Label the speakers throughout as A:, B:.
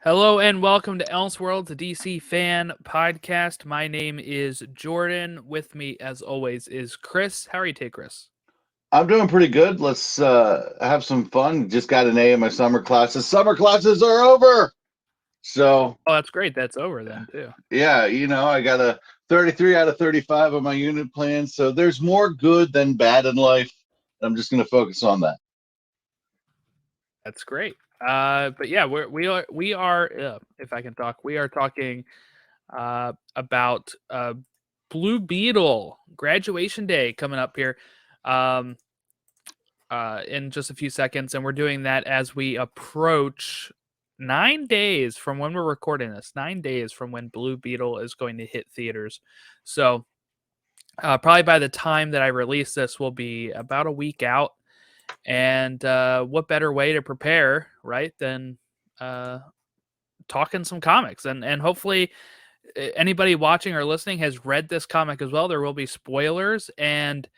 A: Hello and welcome to Elseworlds, a DC fan podcast. My name is Jordan. With me, as always, is Chris. How are you today, Chris?
B: I'm doing pretty good. Let's have some fun. Just got an A in my summer classes. Summer classes are over. So,
A: Oh, that's great. That's over then, too.
B: yeah, I got a 33 out of 35 on my unit plan. So there's more good than bad in life. I'm just going to focus on that.
A: That's great. But yeah, we are. If I can talk, we are talking about Blue Beetle graduation day coming up here. Um, in just a few seconds, and we're doing that as we approach 9 days from when we're recording this. 9 days from when Blue Beetle is going to hit theaters. So probably by the time that I release this, will be about a week out. And what better way to prepare, right, than uh, talking some comics and hopefully anybody watching or listening has read this comic as well. There will be spoilers and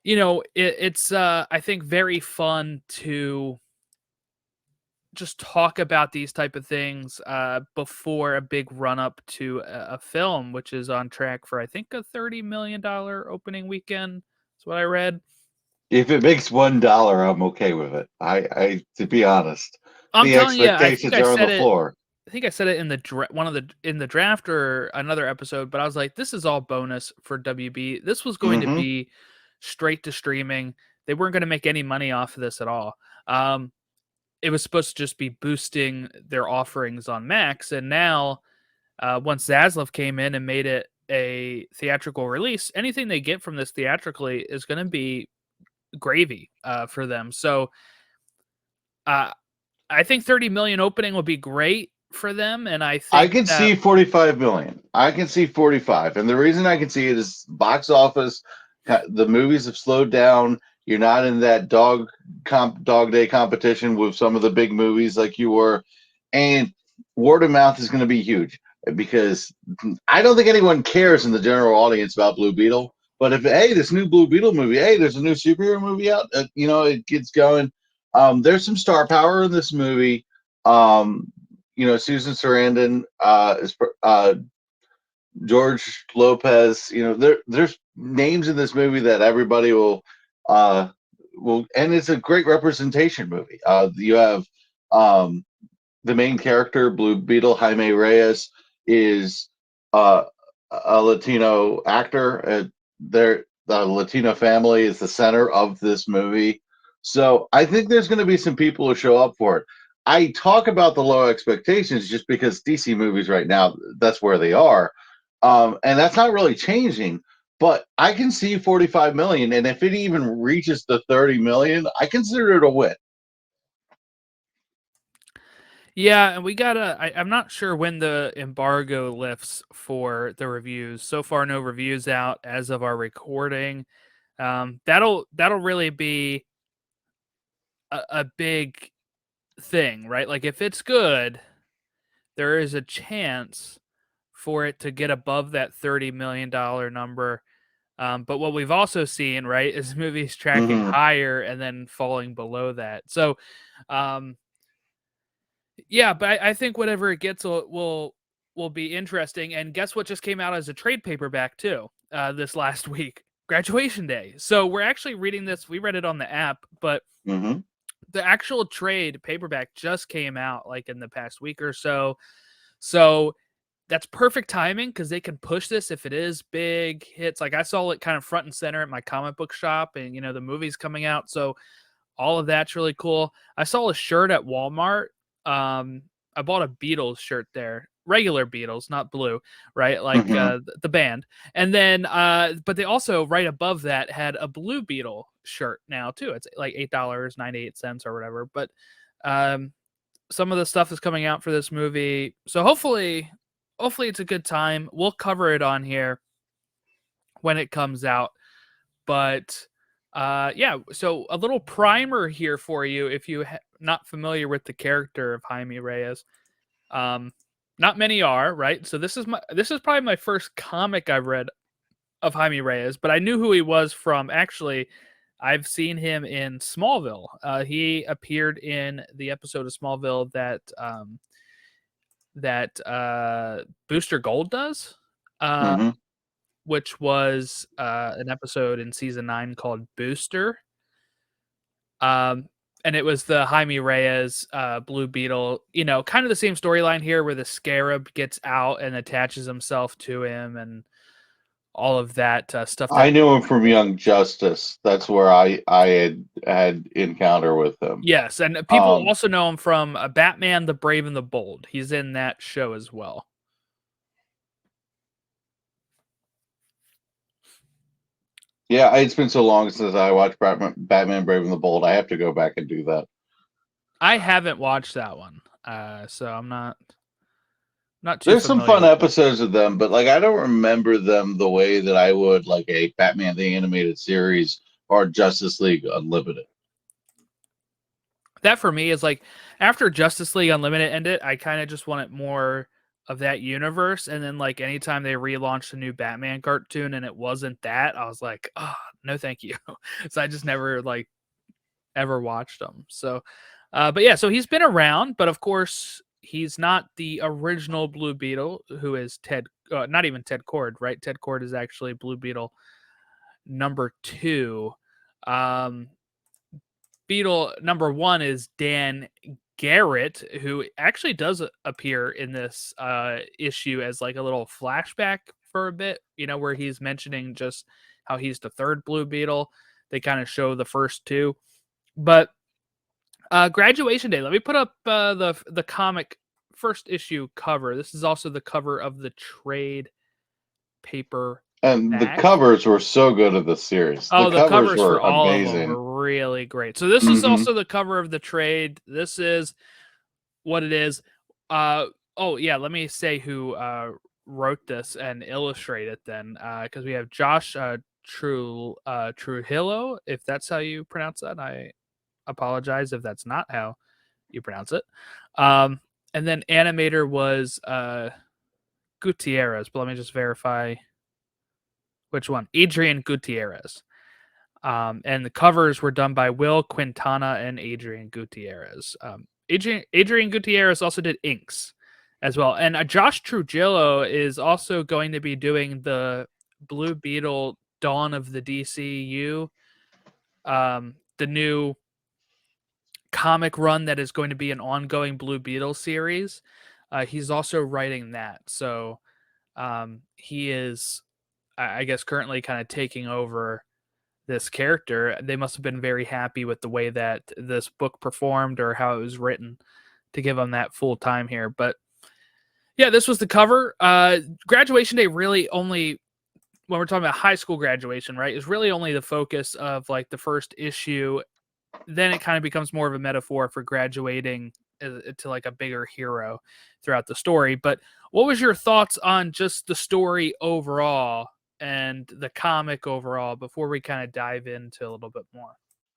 A: it's I think very fun to just talk about these type of things before a big run up to a film, which is on track for I think a $30 million opening weekend. That's what I read.
B: If it makes $1, I'm okay with it. To be honest,
A: I'm
B: the
A: telling you, I think
B: expectations
A: I
B: are on
A: said
B: the
A: it.
B: floor.
A: I think I said it in one of the in the draft or another episode, but I was like, this is all bonus for WB. This was going to
B: Hmm.
A: be straight to streaming. They weren't going to make any money off of this at all. It was supposed to just be boosting their offerings on Max, and now once Zaslav came in and made it a theatrical release, anything they get from this theatrically is going to be gravy for them. So uh, I think 30 million opening would be great for them, and I
B: I
A: think
B: can
A: that
B: see 45 million. I can see 45. And the reason I can see it is box office. The movies have slowed down. You're not in that dog day competition with some of the big movies like you were. And word of mouth is going to be huge because I don't think anyone cares in the general audience about Blue Beetle. But if, hey, this new Blue Beetle movie, hey, there's a new superhero movie out, it gets going. There's some star power in this movie. Um, Susan Sarandon, George Lopez. There's names in this movie that everybody uh, and it's a great representation movie. You have um, the main character, Blue Beetle, Jaime Reyes, is uh, a Latino actor. The Latino family is the center of this movie. So I think there's going to be some people who show up for it. I talk about the low expectations just because DC movies right now, that's where they are. And that's not really changing. But I can see 45 million, and if it even reaches the 30 million, I consider it a win.
A: yeah, and we gotta. I'm not sure when the embargo lifts for the reviews. So far, no reviews out as of our recording. That'll really be a big thing, right? Like if it's good, there is a chance for it to get above that $30 million number. But what we've also seen, right, is movies tracking
B: Mm-hmm.
A: higher and then falling below that. So, um, yeah, but I think whatever it gets will be interesting. And guess what just came out as a trade paperback too this last week? Graduation Day. So we're actually reading this. We read it on the app, but
B: Mm-hmm.
A: the actual trade paperback just came out like in the past week or so. So that's perfect timing because they can push this if it is big hits. Like I saw it kind of front and center at my comic book shop, and the movie's coming out, so all of that's really cool. I saw a shirt at Walmart. I bought a Beatles shirt there, regular Beatles, not blue, right? Like
B: Mm-hmm.
A: the band. And then, but they also right above that had a Blue Beetle shirt now too. It's like $8.98 or whatever. But um, some of the stuff is coming out for this movie, so hopefully it's a good time. We'll cover it on here when it comes out. But yeah, so a little primer here for you if you not familiar with the character of Jaime Reyes. Um, not many are, right? So this is probably my first comic I've read of Jaime Reyes, but I knew who he was from actually I've seen him in Smallville. He appeared in the episode of Smallville that Booster Gold does, uh,
B: Hmm.
A: which was an episode in season 9 called Booster. Um, and it was the Jaime Reyes Blue Beetle, kind of the same storyline here where the Scarab gets out and attaches himself to him and all of that stuff
B: I
A: that.
B: knew him from Young Justice. That's where I had encounter with him.
A: Yes, and people
B: Um,
A: also know him from Batman: The Brave and the Bold. He's in that show as well.
B: yeah, it's been so long since I watched Batman Brave and the Bold. I have to go back and do that.
A: I haven't watched that one, so I'm not too
B: There's some
A: familiar
B: fun
A: with it.
B: episodes of them, but like I don't remember them the way that I would like a Batman the Animated Series or Justice League Unlimited.
A: That for me is like after Justice League Unlimited ended, I kind of just wanted more of that universe. And then like anytime they relaunched a new Batman cartoon and it wasn't that, I was like, oh no, thank you. So I just never like ever watched them. So, but yeah, so he's been around, but of course he's not the original Blue Beetle, who is Ted. Not even Ted Cord, right? Ted Cord is actually Blue Beetle number 2. Um, Beetle number 1 is Dan Garrett, who actually does appear in this issue as like a little flashback for a bit, where he's mentioning just how he's the third Blue Beetle. They kind of show the first 2. But Graduation Day, let me put up the comic first issue cover. This is also the cover of the trade paper
B: And the
A: back.
B: covers were so good of the series. The
A: Oh, the
B: covers
A: covers
B: were
A: for all of them
B: amazing.
A: were really great. So this is
B: Hmm.
A: also the cover of the trade. This is what it is. Oh yeah, let me say who wrote this and illustrate it then, because we have Josh Trujillo, if that's how you pronounce that. I apologize if that's not how you pronounce it. Um, and then animator was Gutierrez, but let me just verify which one. Adrian Gutierrez. And the covers were done by Will Quintana and Adrian Gutierrez. Adrian Gutierrez also did inks as well. And Josh Trujillo is also going to be doing the Blue Beetle Dawn of the DCU, the new comic run that is going to be an ongoing Blue Beetle series. He's also writing that. So he is, I guess, currently kind of taking over this character. They must have been very happy with the way that this book performed or how it was written to give him that full time here. But yeah, this was the cover. Graduation Day really only, when we're talking about high school graduation, right, is really only the focus of like the first issue. Then it kind of becomes more of a metaphor for graduating to like a bigger hero throughout the story. But what was your thoughts on just the story overall and the comic overall before we kind of dive into a little bit more?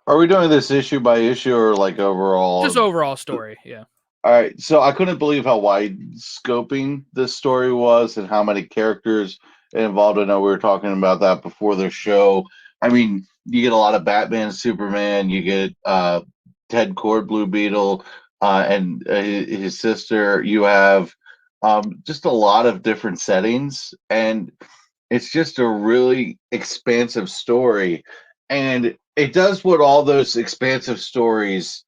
B: Are we doing this issue by issue or like overall?
A: Just overall story, yeah.
B: All right, so I couldn't believe how wide scoping this story was and how many characters involved. I know we were talking about that before the show. I mean, you get a lot of Batman, Superman. You get Ted Kord, Blue Beetle, and his sister. You have just a lot of different settings, and it's just a really expansive story. And it does what all those expansive stories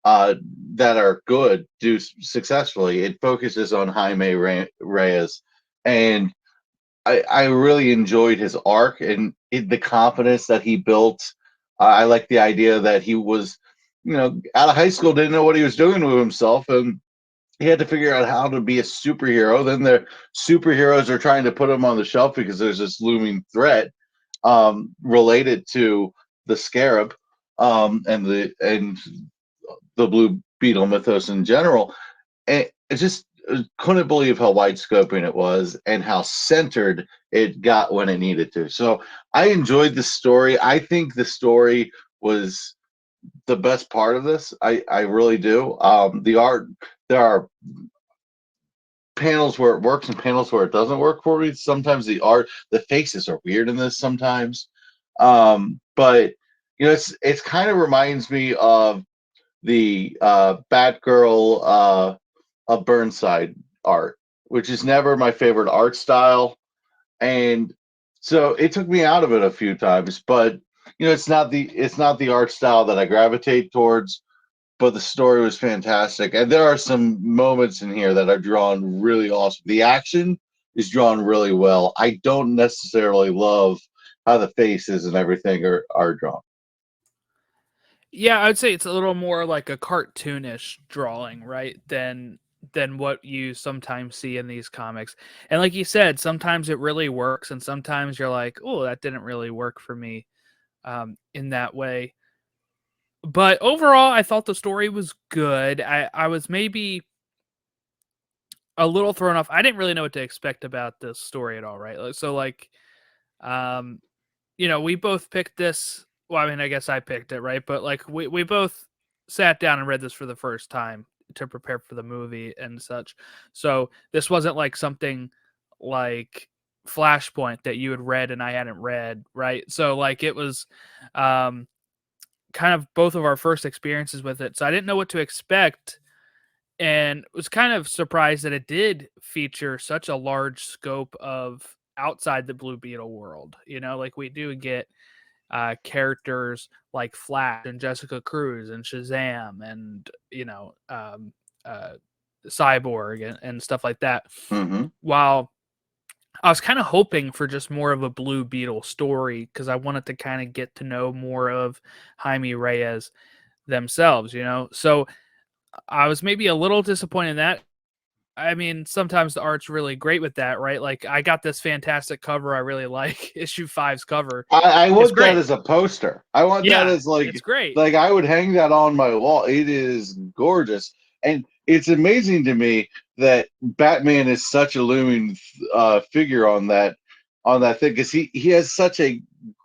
B: that are good do successfully. It focuses on Jaime Reyes, and I really enjoyed his arc and the confidence that he built. I like the idea that he was, out of high school, didn't know what he was doing with himself, and he had to figure out how to be a superhero. Then the superheroes are trying to put him on the shelf because there's this looming threat related to the Scarab and the Blue Beetle mythos in general. And it just couldn't believe how wide scoping it was and how centered it got when it needed to. So I enjoyed the story. I think the story was the best part of this. I really do. The art, there are panels where it works and panels where it doesn't work for me. Sometimes the faces are weird in this sometimes. But it's kind of reminds me of the Batgirl of Burnside art, which is never my favorite art style, and so it took me out of it a few times. But it's not the art style that I gravitate towards. But the story was fantastic, and there are some moments in here that are drawn really awesome. The action is drawn really well. I don't necessarily love how the faces and everything are drawn.
A: Yeah, I'd say it's a little more like a cartoonish drawing, right? Than what you sometimes see in these comics. And like you said, sometimes it really works, and sometimes you're like, "Oh, that didn't really work for me in that way." But overall, I thought the story was good. I was maybe a little thrown off. I didn't really know what to expect about this story at all, right? So like, um, we both picked this. Well, I mean, I guess I picked it, right? But like, we both sat down and read this for the first time to prepare for the movie and such. So this wasn't like something like Flashpoint that you had read and I hadn't read, right? So like, it was um, kind of both of our first experiences with it. So I didn't know what to expect and was kind of surprised that it did feature such a large scope of outside the Blue Beetle world. Like we do get characters like Flash and Jessica Cruz and Shazam and uh, Cyborg and stuff like that.
B: Mm-hmm.
A: While I was kind of hoping for just more of a Blue Beetle story because I wanted to kind of get to know more of Jaime Reyes themselves. So I was maybe a little disappointed in that. I mean, sometimes the art's really great with that, right? Like, I got this fantastic cover I really like, issue five's cover.
B: I
A: It's
B: want that
A: great.
B: as a poster. I want that
A: Yeah,
B: as
A: it's great.
B: like I would hang that on my wall. It is gorgeous, and it's amazing to me that Batman is such a looming figure on that thing because he has such a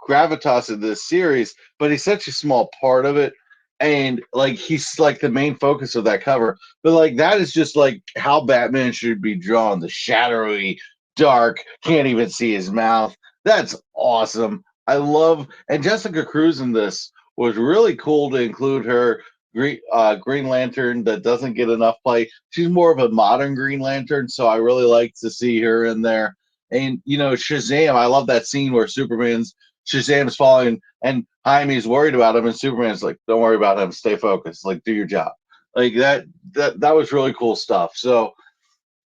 B: gravitas in this series, but he's such a small part of it, and like he's like the main focus of that cover. But like that is just like how Batman should be drawn: the shadowy, dark, can't even see his mouth. That's awesome. I love, and Jessica Cruz in this was really cool to include her Green Lantern that doesn't get enough play. She's more of a modern Green Lantern, so I really like to see her in there. And Shazam, I love that scene where Shazam's falling and Jaime's worried about him, and Superman's like, "Don't worry about him, stay focused, like do your job." Like that was really cool stuff. So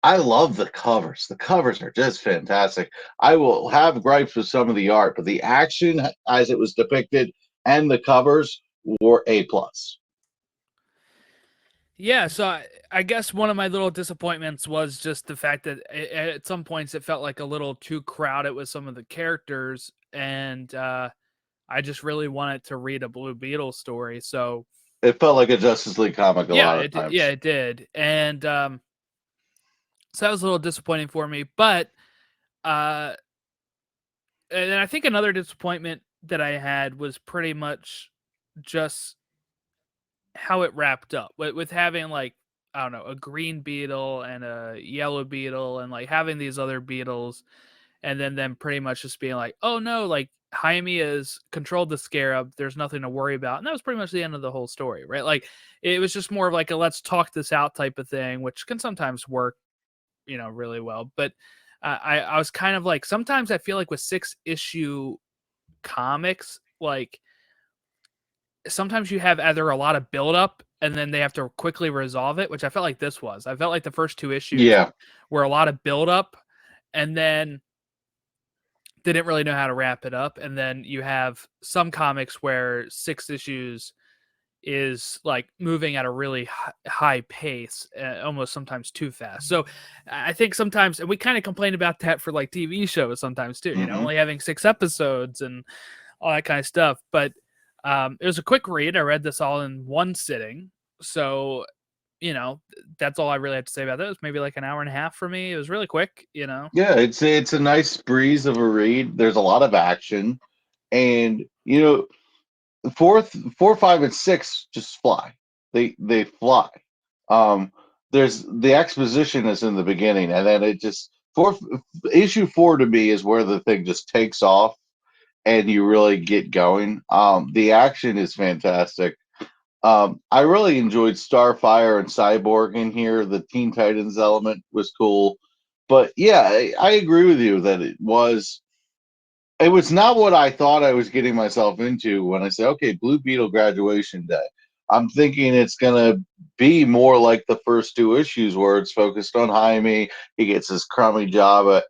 B: I love the covers. The covers are just fantastic. I will have gripes with some of the art, but the action as it was depicted and the covers were A plus.
A: Yeah, so I guess one of my little disappointments was just the fact that at some points it felt like a little too crowded with some of the characters, and I just really wanted to read a Blue Beetle story. So
B: It felt like a Justice League comic a
A: yeah,
B: lot of
A: yeah,
B: times.
A: it did, and so that was a little disappointing for me. But uh, and I think another disappointment that I had was pretty much just how it wrapped up with having like I don't know a green beetle and a yellow beetle and like having these other beetles and then them pretty much just being like, oh no, like Jaime has controlled the scarab. There's nothing to worry about, and that was pretty much the end of the whole story, right? Like it was just more of like a let's talk this out type of thing, which can sometimes work, really well. But I was kind of like sometimes I feel like with 6 issue comics, like sometimes you have either a lot of buildup and then they have to quickly resolve it, which I felt like this was. I felt like the first 2 issues
B: Yeah.
A: were a lot of buildup and then they didn't really know how to wrap it up. And then you have some comics where 6 issues is like moving at a really high pace, almost sometimes too fast. So I think sometimes, and we kind of complain about that for like TV shows sometimes too,
B: Hmm.
A: only having 6 episodes and all that kind of stuff. But it was a quick read. I read this all in one sitting. So, that's all I really have to say about that. It was maybe like an hour and a half for me. It was really quick.
B: Yeah, it's a nice breeze of a read. There's a lot of action, and four, five, and six just fly. They fly. Um, there's the exposition is in the beginning, and then it just issue four to me is where the thing just takes off, and you really get going. The action is fantastic. I really enjoyed Starfire and Cyborg in here. The Teen Titans element was cool, but yeah, I agree with you that it was not what I thought I was getting myself into when I said, okay, Blue Beetle graduation day. I'm thinking it's going to be more like the first two issues where it's focused on Jaime. He gets his crummy job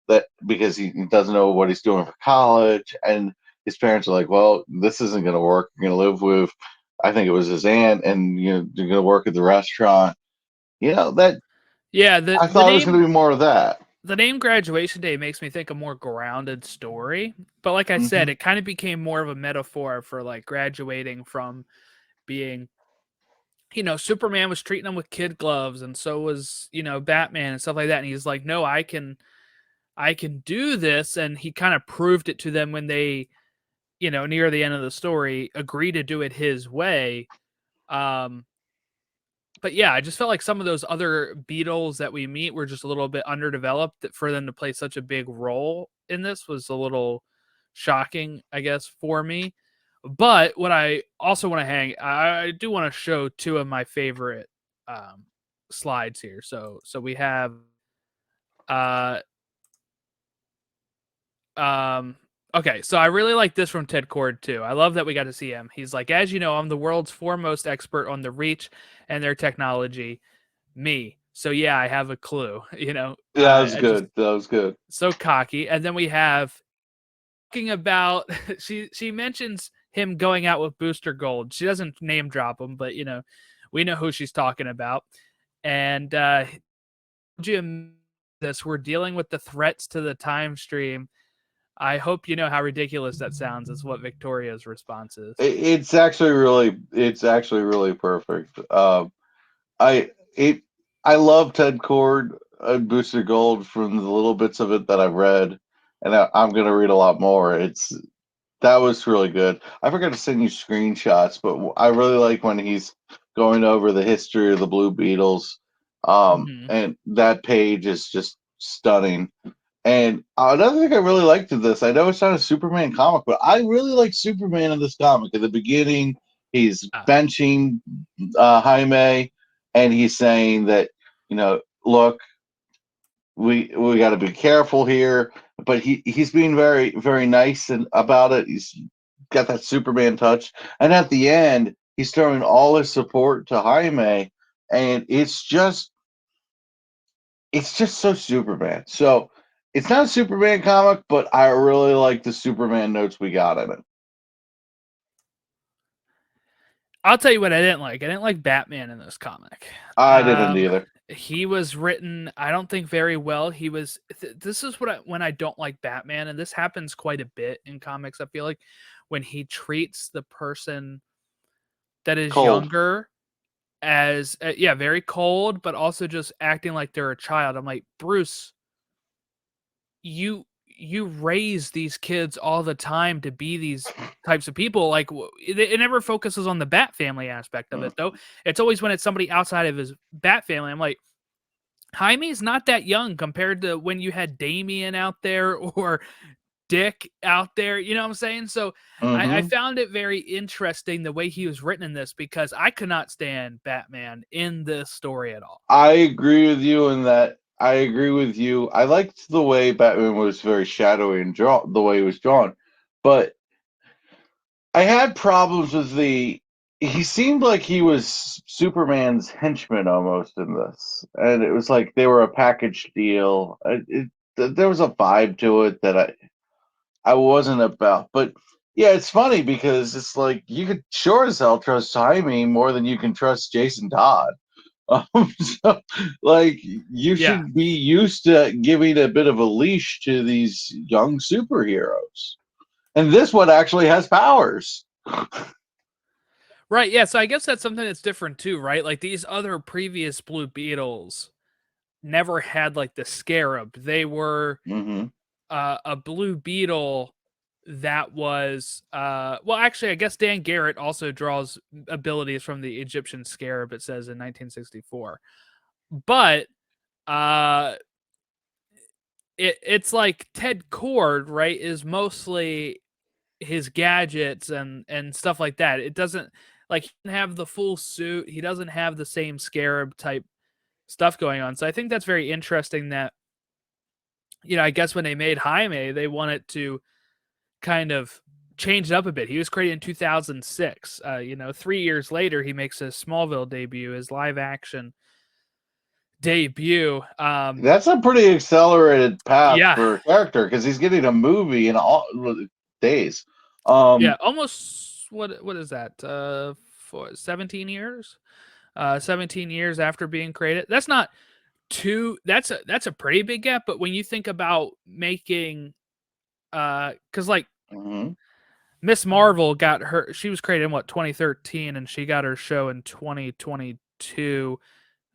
B: that because he doesn't know what he's doing for college. And his parents are like, well, this isn't going to work. You're going to live with, I think it was his aunt, and you're going to work at the restaurant. That
A: Yeah,
B: I thought it was going to be more of that.
A: the name Graduation Day makes me think a more grounded story. But like I said,
B: Hmm.
A: it kind of became more of a metaphor for like graduating from being, Superman was treating him with kid gloves, and so was, Batman and stuff like that. And he's like, no, I can do this. And he kind of proved it to them when they, near the end of the story, agree to do it his way. Um, but yeah, I just felt like some of those other Beatles that we meet were just a little bit underdeveloped. That for them to play such a big role in this was a little shocking, I guess, for me. But what I also want to I do want to show two of my favorite um, slides here. So we have uh um okay, so I really like this from Ted Cord too. I love that we got to see him. He's like, as you know, I'm the world's foremost expert on the Reach and their technology. Me. So yeah, I have a clue.
B: Yeah, that was
A: I just
B: good. That was good.
A: so cocky. And then we have talking about she mentions him going out with Booster Gold. She doesn't name drop him, but we know who she's talking about. And Jim, this we're dealing with the threats to the time stream. I hope you know how ridiculous that sounds. Is what Victoria's response is.
B: It's actually really perfect. I it I love Ted Cord and Booster Gold from the little bits of it that I've read, and I'm gonna read a lot more. That was really good. I forgot to send you screenshots, but I really like when he's going over the history of the Blue Beetles.
A: Mm-hmm.
B: And that page is just stunning. And another thing I really liked in this, I know it's not a Superman comic, but I really like Superman in this comic. At the beginning, he's benching Jaime, and he's saying that, look, we got to be careful here. But he's being very very nice and about it. He's got that Superman touch, and at the end, he's throwing all his support to Jaime, and it's just so Superman. So it's not a Superman comic, but I really like the Superman notes we got in it.
A: I'll tell you what I didn't like. I didn't like Batman in this comic.
B: I didn't either.
A: He was written, I don't think very well. He was. This is when I don't like Batman, and this happens quite a bit in comics. I feel like when he treats the person that is
B: Cold.
A: younger as yeah, very cold, but also just acting like they're a child. I'm like, Bruce, you raise these kids all the time to be these types of people. Like it never focuses on the Bat family aspect of it, though. It's always when it's somebody outside of his Bat family. I'm like, Jaime's not that young compared to when you had Damien out there or Dick out there. You know what I'm saying? So I
B: Mm-hmm.
A: found it very interesting the way he was written in this because I could not stand Batman in this story at all.
B: I agree with you in that. I agree with you. I liked the way Batman was very shadowy and the way he was drawn, but I had problems with the. He seemed like he was Superman's henchman almost in this, and it was like they were a package deal. There was a vibe to it that I wasn't about. But yeah, it's funny because it's like you could sure as hell trust Jaime more than you can trust Jason Todd. So, like, you
A: Yeah.
B: should be used to giving a bit of a leash to these young superheroes. And this one actually has powers.
A: Right. Yeah. So I guess that's something that's different too, right? Like these other previous Blue Beetles never had like the Scarab. They were
B: Hmm.
A: a Blue Beetle that was well actually I guess Dan Garrett also draws abilities from the Egyptian Scarab, it says in 1964. But it's like Ted Cord, right, is mostly his gadgets and stuff like that. It doesn't like he doesn't have the full suit. He doesn't have the same Scarab type stuff going on. So I think that's very interesting that I guess when they made Jaime, they wanted to kind of change it up a bit. He was created in 2006. 3 years later, he makes his Smallville debut, his live action debut.
B: That's a pretty accelerated path
A: Yeah,
B: for a character because he's getting a movie in all days.
A: yeah, almost what is that? For 17 years. 17 years after being created. That's not too. That's a pretty big gap. But when you think about making, because like
B: mhm.
A: Miss Marvel got her. She was created in 2013, and she got her show in 2022.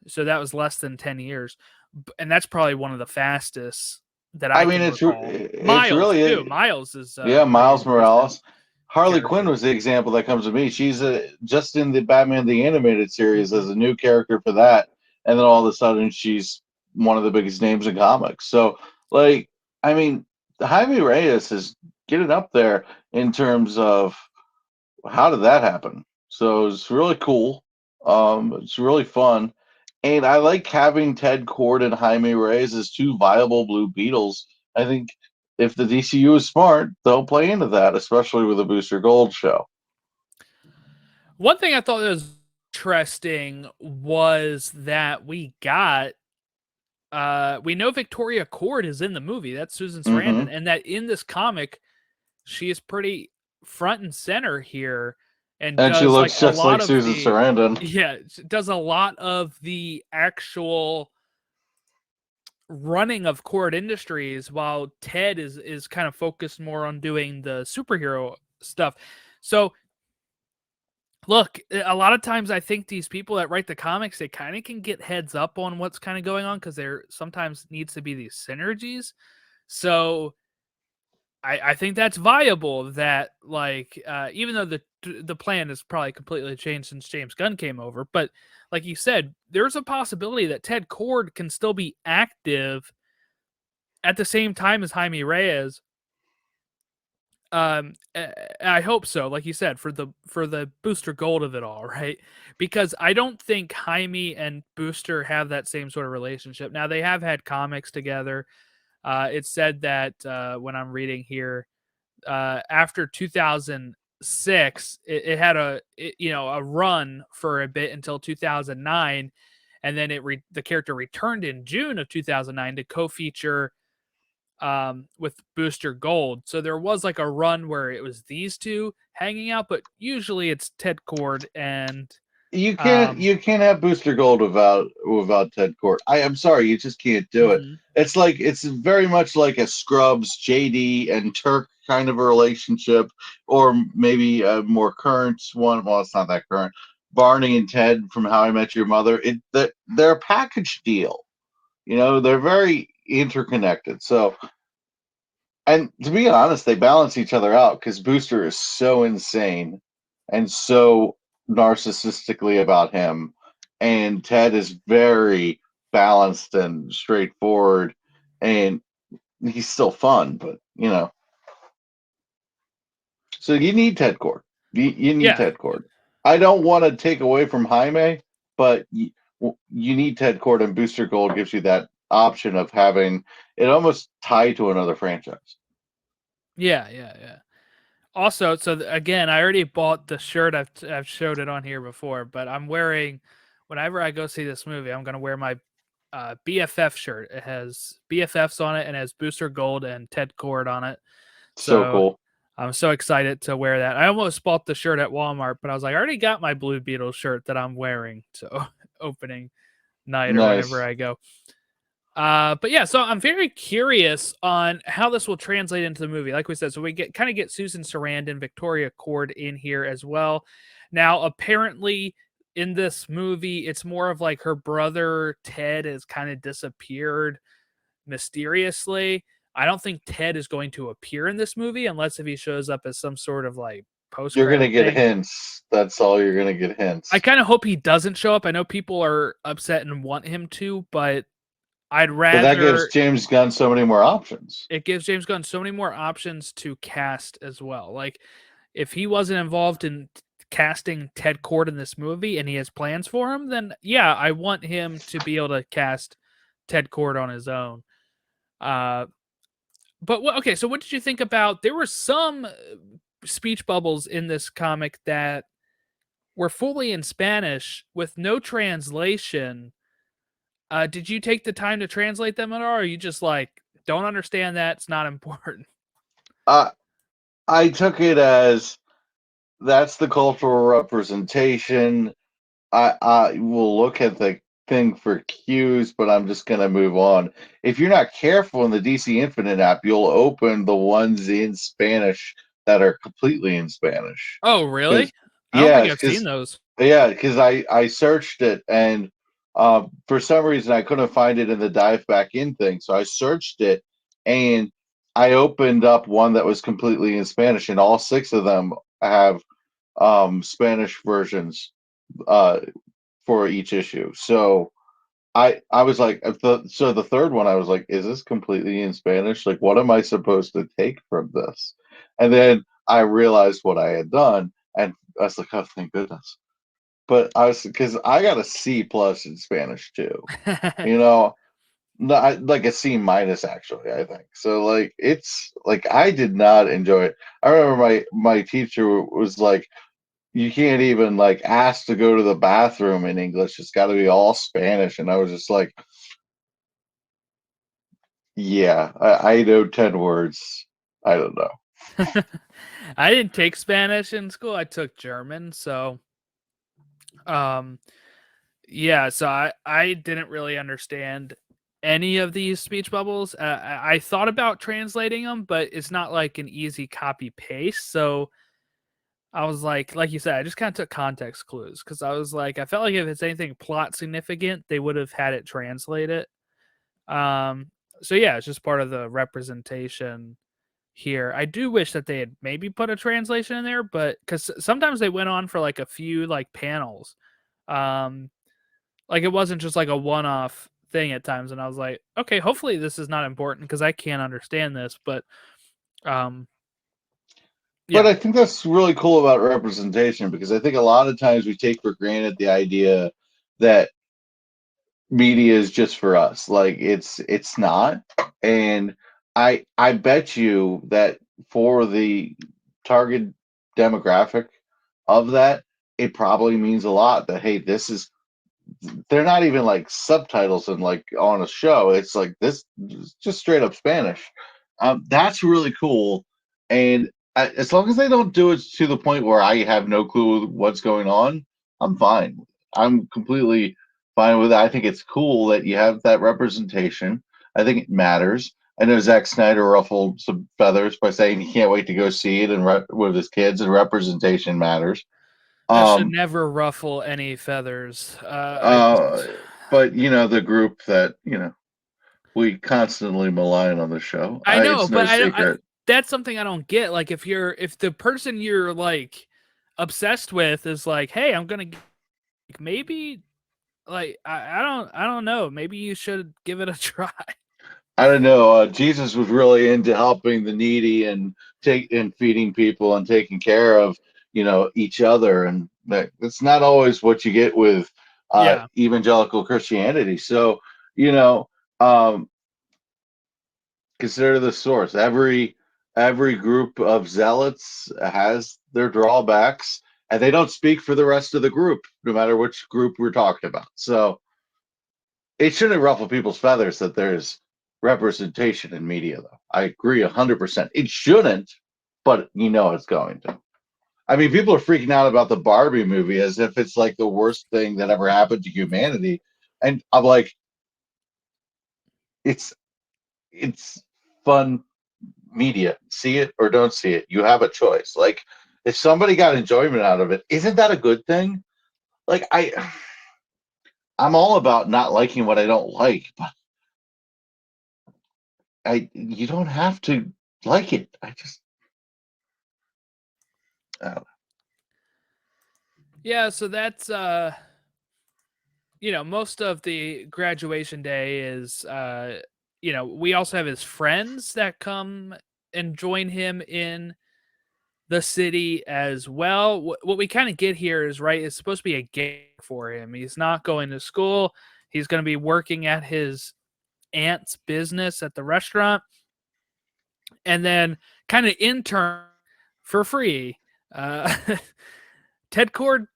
A: So that was less than 10 years, and that's probably one of the fastest that
B: I
A: I
B: mean,
A: can recall.
B: it's
A: Miles too.
B: really
A: Miles is
B: yeah.
A: a pretty
B: Miles
A: recent
B: Morales, Harley Quinn
A: character.
B: was the example that comes to me. She's just in the Batman the Animated Series as a new character for that, and then all of a sudden she's one of the biggest names in comics. So, like, I mean, Jaime Reyes is getting up there in terms of how did that happen? So it's really cool. It's really fun. And I like having Ted Kord and Jaime Reyes as two viable Blue Beetles. I think if the DCU is smart, they'll play into that, especially with the Booster Gold show.
A: One thing I thought was interesting was that we know Victoria Cord is in the movie. That's Susan Sarandon,
B: Hmm.
A: and that in this comic, she is pretty front and center here, and
B: And she
A: does like
B: looks
A: a
B: just
A: lot
B: like
A: of
B: Susan
A: the
B: Sarandon.
A: does a lot of the actual running of Cord Industries, while Ted is kind of focused more on doing the superhero stuff. So look, a lot of times I think these people that write the comics, they kind of can get heads up on what's kind of going on because there sometimes needs to be these synergies. So I think that's viable. That like even though the plan has probably completely changed since James Gunn came over, but like you said, there's a possibility that Ted Kord can still be active at the same time as Jaime Reyes. I hope so. Like you said, for the Booster Gold of it all, right? Because I don't think Jaime and Booster have that same sort of relationship. Now they have had comics together. It's said that when I'm reading here, after 2006, it had a run for a bit until 2009, and then the character returned in June of 2009 to co-feature with Booster Gold. So there was like a run where it was these two hanging out, but usually it's Ted Cord and um
B: You can't have Booster Gold without Ted Kord. I am sorry, you just can't do it.
A: mhm.
B: It's very much like a Scrubs, JD, and Turk kind of a relationship, or maybe a more current one. Well, it's not that current. Barney and Ted from How I Met Your Mother. They're a package deal. They're very interconnected. So, and to be honest, they balance each other out because Booster is so insane and so narcissistically about him, and Ted is very balanced and straightforward, and he's still fun, but so you need Ted Kord. You need
A: Yeah.
B: Ted Kord. I don't want to take away from Jaime, but you need Ted Kord, and Booster Gold gives you that option of having it almost tied to another franchise.
A: Yeah, yeah, yeah. Also, so again, I already bought the shirt. I've showed it on here before, but I'm wearing whenever I go see this movie, I'm gonna wear my BFF shirt. It has BFFs on it and has Booster Gold and Ted Cord on it.
B: So
A: So
B: cool.
A: I'm so excited to wear that. I almost bought the shirt at Walmart, but I was like, I already got my Blue Beetle shirt that I'm wearing. So opening night or whenever
B: Nice.
A: I go. But yeah, so I'm very curious on how this will translate into the movie. Like we said, so we get Susan Sarandon, Victoria Cord in here as well. Now, apparently, in this movie, it's more of like her brother Ted has kind of disappeared mysteriously. I don't think Ted is going to appear in this movie unless if he shows up as some sort of like post
B: You're gonna
A: credit
B: get
A: thing.
B: hints. That's all you're gonna get
A: I
B: hints.
A: kind of hope he doesn't show up. I know people are upset and want him to, but I'd
B: But that gives
A: rather
B: James Gunn so many more options.
A: it gives James Gunn so many more options to cast as well. Like if he wasn't involved in casting Ted Kord in this movie and he has plans for him, then yeah, I want him to be able to cast Ted Kord on his own. Uh, but okay, so what did you think about? There were some speech bubbles in this comic that were fully in Spanish with no translation. Did you take the time to translate them at all, or are you just like don't understand that? It's not important.
B: Uh, I took it as that's the cultural representation. I will look at the thing for cues, but I'm just gonna move on. If you're not careful in the DC Infinite app, you'll open the ones in Spanish that are completely in Spanish.
A: Oh, really?
B: Because
A: I don't
B: yeah,
A: think I've seen those.
B: because I searched it and for some reason I couldn't find it in the dive back in thing, so I searched it and I opened up one that was completely in Spanish, and all six of them have Spanish versions uh, for each issue. So I was like, so the third one I was like, is this completely in Spanish? Like, what am I supposed to take from this? And then I realized what I had done, and I was like, oh, thank goodness. But I was because I got a C plus in Spanish too. You know, like a C minus actually. I think so. Like it's like I did not enjoy it. I remember my teacher was like, you can't even like ask to go to the bathroom in English. It's got to be all Spanish. And I was just like, yeah, I know 10 words. I don't know.
A: I didn't take Spanish in school. I took German, so um yeah, so I didn't really understand any of these speech bubbles. I thought about translating them, but it's not like an easy copy paste. So I was like you said, I just kind of took context clues because I was like, I felt like if it's anything plot significant, they would have had it translated. Um, so yeah, it's just part of the representation here. I do wish that they had maybe put a translation in there, but because sometimes they went on for like a few like panels. Um, like it wasn't just like a one-off thing at times, and I was like, okay, hopefully this is not important because I can't understand this. But um,
B: But
A: yeah,
B: I think that's really cool about representation because I think a lot of times we take for granted the idea that media is just for us. Like it's not. And I bet you that for the target demographic of that, it probably means a lot that hey, this is they're not even like subtitles and like on a show. It's like this just straight up Spanish. That's really cool. And as long as they don't do it to the point where I have no clue what's going on, I'm fine. I'm completely fine with it. I think it's cool that you have that representation. I think it matters. I know Zack Snyder ruffled some feathers by saying he can't wait to go see it and with his kids, and representation matters.
A: that should
B: Um,
A: never ruffle any feathers. I
B: uh, but the group that we constantly malign on the show.
A: I know,
B: It's no
A: but I
B: secret.
A: that's something I don't get. Like if the person you're like obsessed with is like, hey, I'm gonna maybe like I don't know. Maybe you should give it a try.
B: I don't know. Jesus was really into helping the needy and feeding people and taking care of each other, and that's not always what you get with
A: Yeah,
B: evangelical Christianity. So you know, um, consider the source. Every group of zealots has their drawbacks, and they don't speak for the rest of the group, no matter which group we're talking about. So it shouldn't ruffle people's feathers that there's representation in media, though. I agree 100%. It shouldn't, but it's going to. I mean, people are freaking out about the Barbie movie as if it's like the worst thing that ever happened to humanity, and I'm like, it's it's fun media. See it or don't see it. You have a choice. Like if somebody got enjoyment out of it, isn't that a good thing? Like I'm all about not liking what I don't like, but I you don't have to like it. I don't
A: yeah. So that's most of the graduation day is, we also have his friends that come and join him in the city as well. What we kind of get here is, right, it's supposed to be a game for him. He's not going to school. He's going to be working at his aunt's business at the restaurant, and then kind of intern for free. Uh, Ted Cord,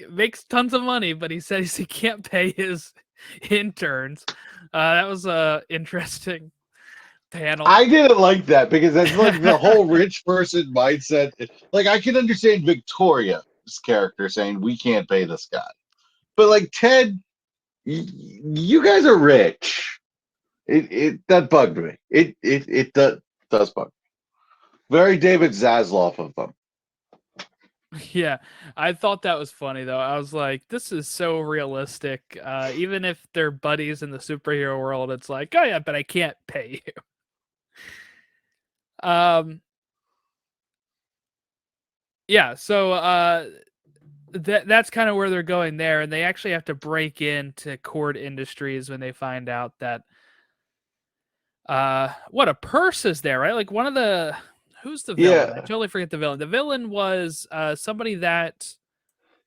A: makes tons of money, but he says he can't pay his interns. That was a interesting panel.
B: I didn't like that because that's like the whole rich person mindset. Like I can understand Victoria's character saying we can't pay this guy, but like Ted, you guys are rich. It that bugged me. It does bug me. Very David Zaslav of them.
A: Yeah, I thought that was funny though. I was like, this is so realistic. Even if they're buddies in the superhero world, it's like, oh yeah, but I can't pay you. Yeah, so that's kind of where they're going there, and they actually have to break into Cord Industries when they find out that what a purse is there, right? Like one of the who's the villain? I totally forget the villain. The villain was somebody that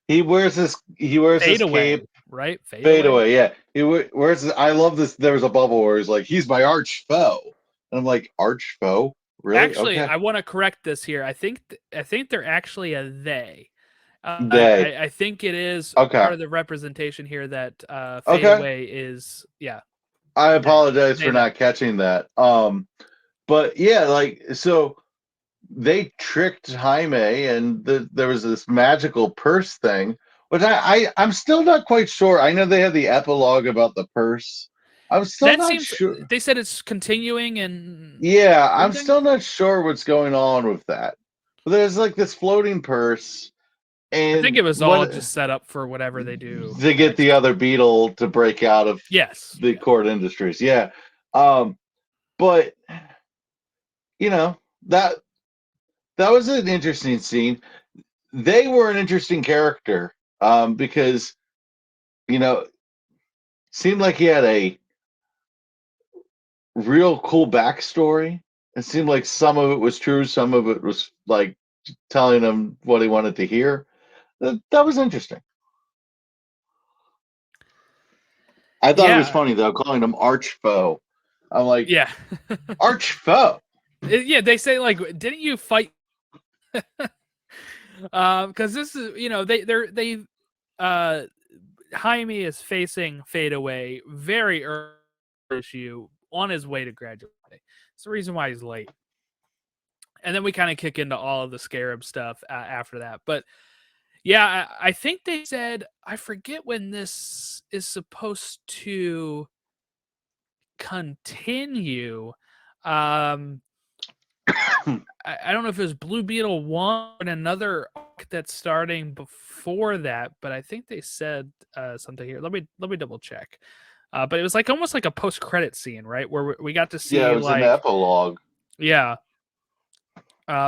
B: he wears this
A: away,
B: cape,
A: right?
B: Fade away, yeah. He wears this, I love this. There was a bubble where he's like, he's my arch foe. And I'm like, arch foe? Really?
A: Actually,
B: okay.
A: I want to correct this here. I think they're actually a they.
B: They.
A: I think it is
B: Okay.
A: part of the representation here that Fade Away is, yeah.
B: I apologize for not catching that. But yeah, like, so they tricked Jaime, and there was this magical purse thing, which I'm still not quite sure. I know they had the epilogue about the purse. I'm still not sure.
A: They said it's continuing, and
B: yeah, I'm still not sure what's going on with that. But there's like this floating purse, and
A: I think it was all just set up for whatever they do
B: to get the other Beetle to break out of the Cord Industries. Yeah, but that was an interesting scene. They were an interesting character because seemed like he had a real cool backstory. It seemed like some of it was true, some of it was like telling him what he wanted to hear. That was interesting. I thought it was funny though, calling him arch foe. I'm like,
A: yeah,
B: arch foe.
A: Yeah, they say like, didn't you fight? Because this is, Jaime is facing Fade Away very early issue on his way to graduate. It's the reason why he's late. And then we kind of kick into all of the Scarab stuff after that. But yeah, I think they said, I forget when this is supposed to continue. I don't know if it was Blue Beetle 1 and another arc that's starting before that, but I think they said something here. Let me double check. But it was like almost like a post-credit scene, right? Where we got to see
B: it was an epilogue.
A: Yeah.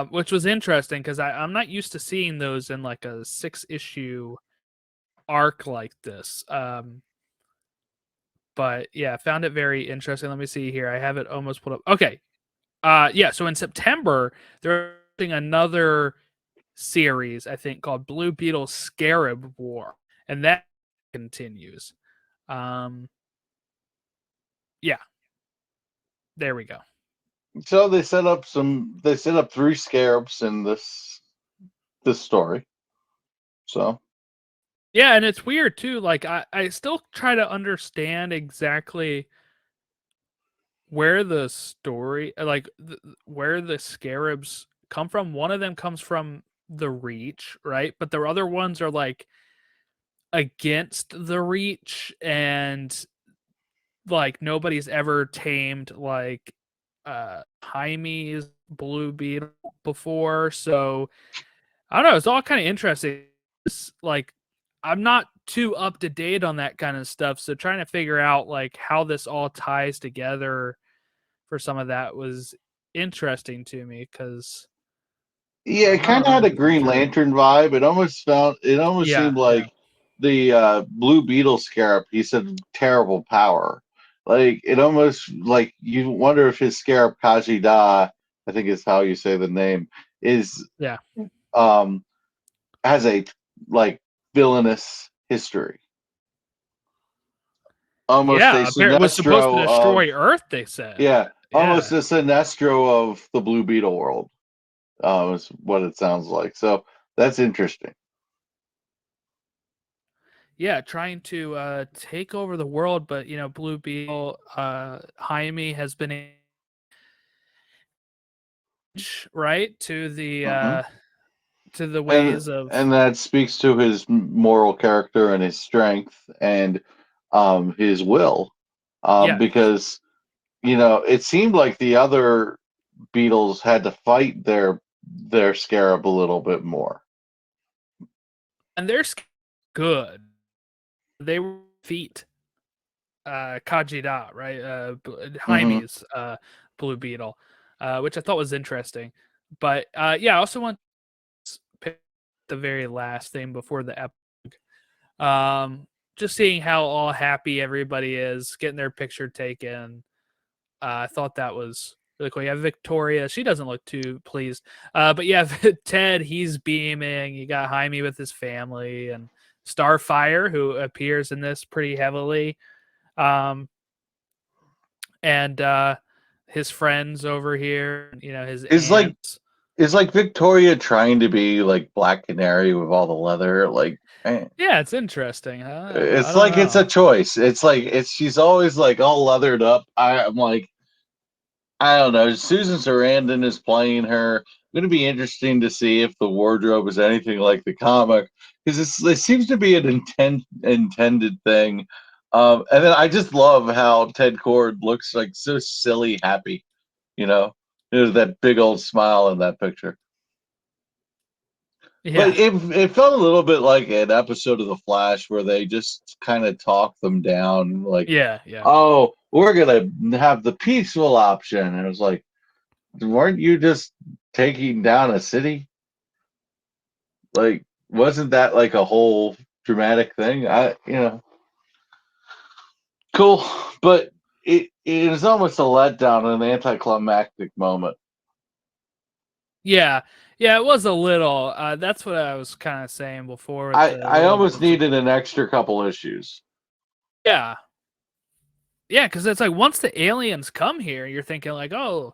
A: Which was interesting because I'm not used to seeing those in like a 6-issue arc like this. But yeah, I found it very interesting. Let me see here. I have it almost pulled up. Okay. Yeah, so in September, they're doing another series, I think, called Blue Beetle Scarab War. And that continues. Yeah. There we go.
B: So they set up 3 scarabs in this story. So
A: yeah, and it's weird too. Like I still try to understand exactly where the story, like where the scarabs come from. One of them comes from the Reach, right? But the other ones are like against the Reach, and like nobody's ever tamed like Jaime's Blue Beetle before. So I don't know, it's all kind of interesting. It's like I'm not too up to date on that kind of stuff, so trying to figure out like how this all ties together for some of that was interesting to me because
B: it kind of had a Green Lantern vibe. It almost seemed like the Blue Beetle Scarab, he said terrible power. Like it almost like you wonder if his Scarab Kaji Da, I think is how you say the name, is
A: Yeah.
B: um has a like villainous history. Almost a
A: Yeah. It was supposed to
B: Sinestro of
A: destroy Earth, they said.
B: yeah, almost
A: Yeah.
B: a Sinestro of the Blue Beetle world. Is what it sounds like. So that's interesting.
A: Yeah, trying to take over the world, but Blue Beetle, Jaime has been right
B: Hmm.
A: to the
B: and
A: ways of
B: and that speaks to his moral character and his strength and his will,
A: yeah.
B: because it seemed like the other beetles had to fight their scarab a little bit more.
A: And they're good. They were feet Kajida, right?
B: Hmm.
A: Jaime's Blue Beetle, which I thought was interesting. But yeah, I also want to pick the very last thing before the epic. Just seeing how all happy everybody is, getting their picture taken. I thought that was really cool. You have Victoria; she doesn't look too pleased. But yeah, Ted, he's beaming. You got Jaime with his family, and Starfire, who appears in this pretty heavily. Um, and his friends over here, his
B: Is like
A: aunts.
B: is like Victoria trying to be like Black Canary with all the leather? Like,
A: Yeah, it's interesting. I
B: it's
A: don't
B: like it's a
A: know.
B: choice. It's like she's always like all leathered up. I'm like, I don't know. Susan Sarandon is playing her. Going to be interesting to see if the wardrobe is anything like the comic, because it seems to be an intended thing. And then I just love how Ted Cord looks like so silly happy. You know, there's that big old smile in that picture. But
A: Yeah,
B: it felt a little bit like an episode of The Flash where they just kind of talk them down, like,
A: yeah.
B: "Oh, we're gonna have the peaceful option," and it was like, weren't you just taking down a city? Like, wasn't that like a whole dramatic thing? Cool, but it is almost a letdown, an anticlimactic moment.
A: Yeah, yeah, it was a little. That's what I was kind of saying before with the
B: I
A: little
B: almost
A: bits of
B: needed an extra couple issues.
A: yeah, yeah, because it's like once the aliens come here, you're thinking like, oh,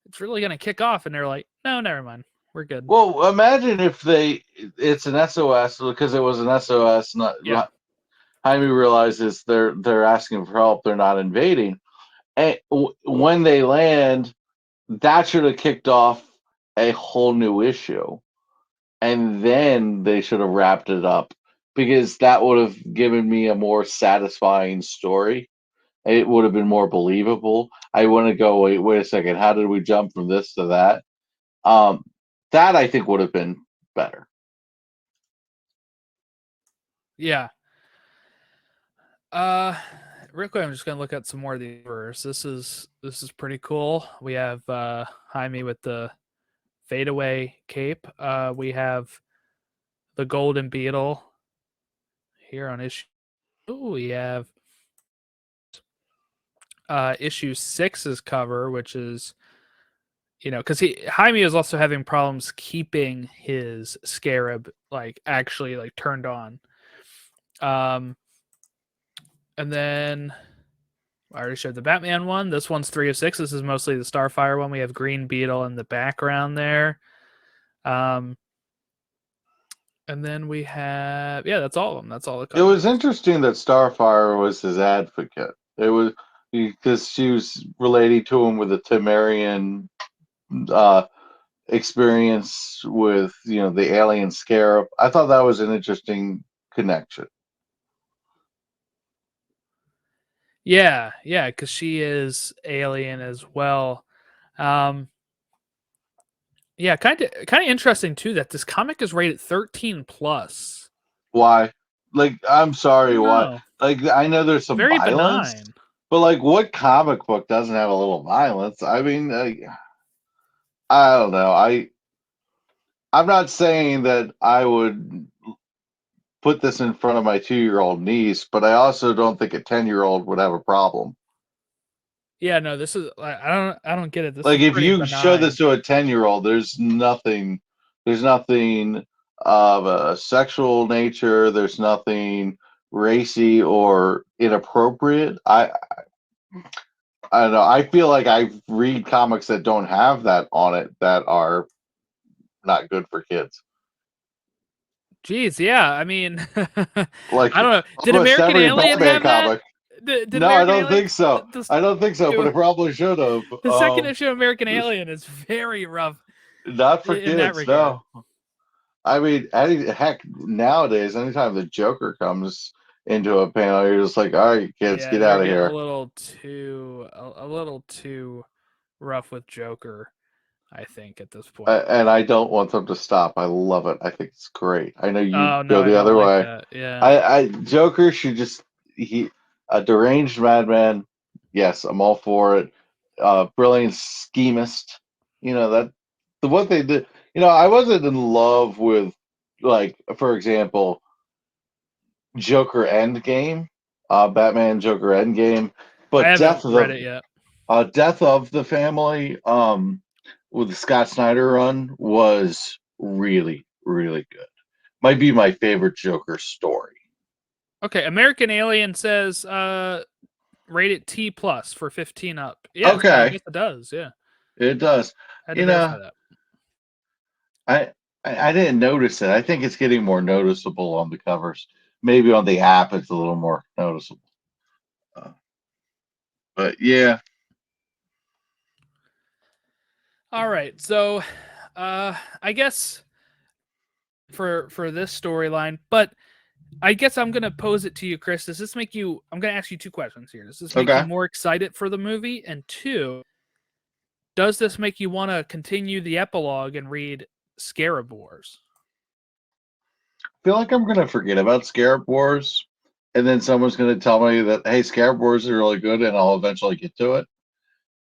A: it's really gonna kick off, and they're like, no, never mind, we're good.
B: Well, imagine if it's an SOS because it was an SOS.
A: Yeah,
B: Jaime realizes they're asking for help. They're not invading. And when they land, that should have kicked off a whole new issue, and then they should have wrapped it up because that would have given me a more satisfying story. It would have been more believable. I want to go, wait a second, how did we jump from this to that? Um, that I think would have been better.
A: yeah. Uh, real quick, I'm just gonna look at some more of these verse. This is pretty cool. We have Jaime with the fadeaway cape. We have the Golden Beetle here on issue. Ooh, we have issue 6's cover, which is because Jaime is also having problems keeping his scarab like actually like turned on. Um, and then I already showed the Batman one. This one's 3 of 6. This is mostly the Starfire one. We have Green Beetle in the background there. Um, and then we have that's all of them. That's all the
B: It was
A: covers.
B: interesting that Starfire was his advocate. It was because she was relating to him with a Temerian uh, experience with the alien scarab. I thought that was an interesting connection.
A: Yeah, because she is alien as well. Um, yeah, kind of interesting too that this comic is rated 13 plus.
B: Why? Like, I'm
A: I
B: sorry,
A: don't
B: why?
A: know.
B: Like, I know there's some
A: Very
B: violence,
A: benign.
B: but like, what comic book doesn't have a little violence? I mean, I don't know. I'm not saying that I would put this in front of my 2-year-old niece, but I also don't think a 10-year-old would have a problem.
A: Yeah, no, this is I don't get it. This
B: Like
A: is
B: if
A: pretty
B: you show
A: benign.
B: this to a 10-year-old, there's nothing of a sexual nature, there's nothing racy or inappropriate. I don't know. I feel like I read comics that don't have that on it that are not good for kids.
A: Jeez, yeah. I mean,
B: Like
A: I don't know. Did
B: almost
A: American
B: every
A: Alien
B: Batman
A: have that?
B: comic.
A: Did
B: No, I
A: American
B: don't
A: Alien?
B: think so. I don't think so, but it probably should have.
A: The second issue of American Alien is very rough
B: Not for
A: in that
B: kids,
A: regard.
B: no. I mean, heck, nowadays, anytime the Joker comes into a panel, you're just like, all right, kids,
A: Yeah,
B: get
A: they're
B: out of
A: getting
B: here.
A: a little too rough with Joker, I think, at this point.
B: And I don't want them to stop. I love it. I think it's great. I know you
A: Oh no,
B: go
A: I
B: the
A: don't
B: other
A: like
B: way.
A: that. Yeah.
B: I Joker should just he a deranged madman. Yes, I'm all for it. Brilliant schemist. That the what they did. I wasn't in love with, like, for example, Joker Endgame, Batman Joker Endgame,
A: I
B: but
A: haven't read it yet.
B: Death of the Family, with the Scott Snyder run was really, really good. Might be my favorite Joker story.
A: Okay, American Alien says rate it T plus for 15 up. Yes, I
B: Okay,
A: guess it does. Yeah.
B: it does.
A: I had to
B: You
A: verify
B: know,
A: that.
B: I I didn't notice it. I think it's getting more noticeable on the covers. Maybe on the app, it's a little more noticeable. Uh, but yeah,
A: All right. So I guess for this storyline, but I guess I'm gonna pose it to you, Chris. Does this make you I'm gonna ask you two questions here. Does this make you
B: okay.
A: more excited for the movie? And two, does this make you want to continue the epilogue and read Scarab Wars?
B: Feel like I'm gonna forget about Scarab Wars, and then someone's gonna tell me that, hey, Scarab Wars is really good, and I'll eventually get to it.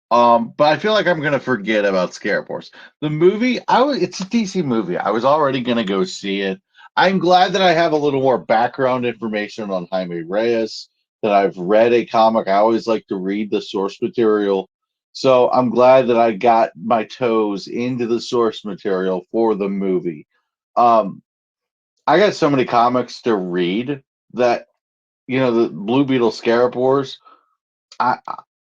B: But I feel like I'm gonna forget about Scarab Wars. The movie, it's a DC movie. I was already gonna go see it. I'm glad that I have a little more background information on Jaime Reyes, that I've read a comic. I always like to read the source material. So I'm glad that I got my toes into the source material for the movie. Um, I got so many comics to read that, the Blue Beetle Scarab Wars.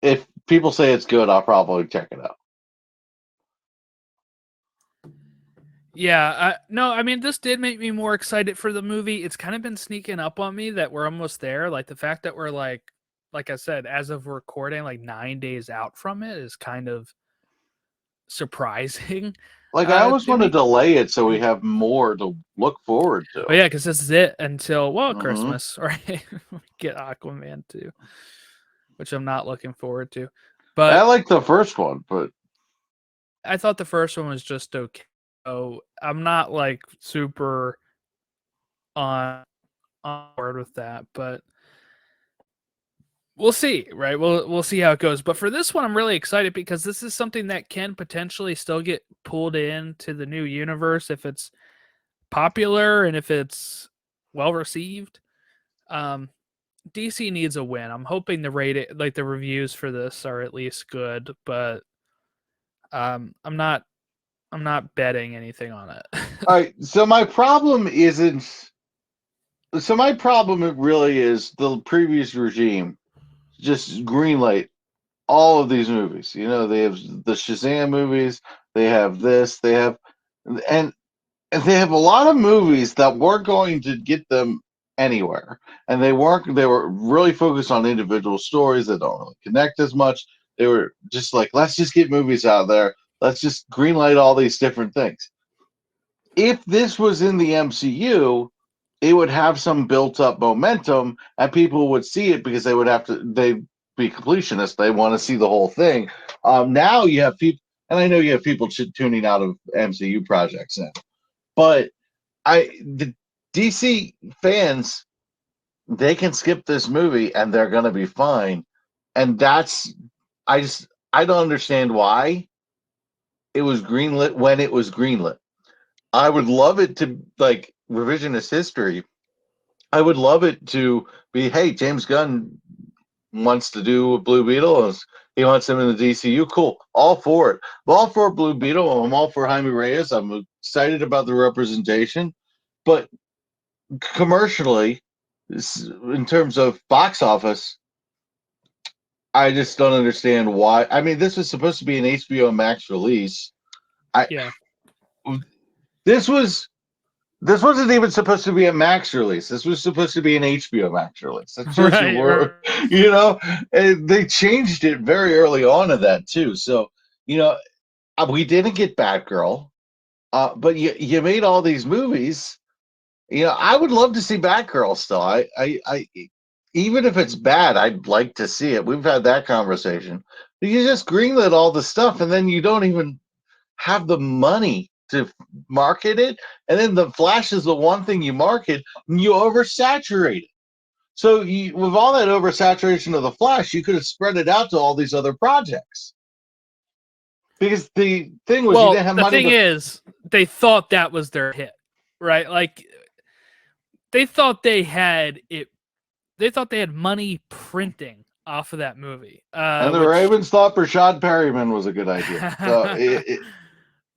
B: If people say it's good, I'll probably check it out.
A: Yeah, no, I mean this did make me more excited for the movie. It's kind of been sneaking up on me that we're almost there. Like the fact that we're like I said, as of recording, like 9 days out from it is kind of surprising
B: Like, I always
A: to
B: want to
A: me.
B: delay it so we have more to look forward to.
A: Oh yeah, because this is it until
B: Hmm.
A: Christmas, right? We get Aquaman too, which I'm not looking forward to. But
B: I like the first one, but
A: I thought the first one was just okay. So I'm not like super on board with that, but we'll see, right? We'll see how it goes. But for this one, I'm really excited because this is something that can potentially still get pulled into the new universe if it's popular and if it's well received. Um, DC needs a win. I'm hoping the the reviews for this are at least good, but I'm not betting anything on it.
B: all right. So my problem it really is the previous regime just greenlight all of these movies. They have the Shazam movies, they have this, and they have a lot of movies that weren't going to get them anywhere, and they were really focused on individual stories that don't really connect as much. They were just like, let's just get movies out there, let's just greenlight all these different things. If this was in the MCU, it would have some built up momentum, and people would see it because they'd be completionists, they want to see the whole thing. Now you have people, and I know you have people tuning out of MCU projects now, but the DC fans, they can skip this movie and they're gonna be fine. And I don't understand why it was greenlit when it was greenlit. I would love it to, like, revisionist history. I would love it to be, hey, James Gunn wants to do a Blue Beetle. He wants him in the DCU. Cool. All for it. I'm all for Blue Beetle. I'm all for Jaime Reyes. I'm excited about the representation. But commercially, in terms of box office, I just don't understand why. I mean, this was supposed to be an HBO Max release. I
A: Yeah.
B: this was This wasn't even supposed to be a Max release. This was supposed to be an HBO Max release. That shows you
A: Right.
B: where, you know, and they changed it very early on in that too. So, you know, we didn't get Batgirl, but you made all these movies. You know, I would love to see Batgirl still. Even if it's bad, I'd like to see it. We've had that conversation. But you just greenlit all the stuff, and then you don't even have the money to market it, and then the Flash is the one thing you market, and you oversaturate it. So with all that oversaturation of the Flash, you could have spread it out to all these other projects. Because the thing was, you
A: Well,
B: didn't have
A: the
B: money
A: thing
B: to.
A: is, they thought that was their hit, right? Like they thought they had it. They thought they had money printing off of that movie,
B: And the
A: which
B: Ravens thought Rashad Perryman was a good idea. So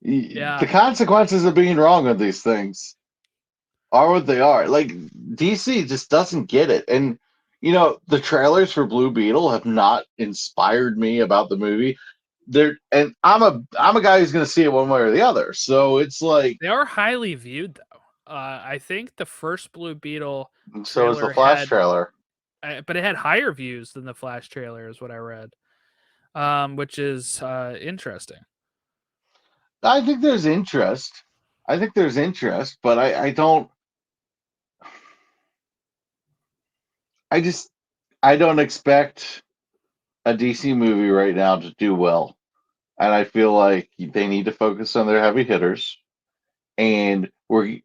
B: the
A: yeah,
B: consequences of being wrong on these things are what they are. Like DC just doesn't get it. And the trailers for Blue Beetle have not inspired me about the movie. And I'm a guy who's going to see it one way or the other. So it's like,
A: they are highly viewed though. I think the first Blue Beetle
B: so is the
A: trailer
B: Flash
A: had,
B: trailer.
A: but it had higher views than the Flash trailer, is what I read, which is interesting.
B: I think there's interest. But I don't. I just I don't expect a DC movie right now to do well, and I feel like they need to focus on their heavy hitters. And I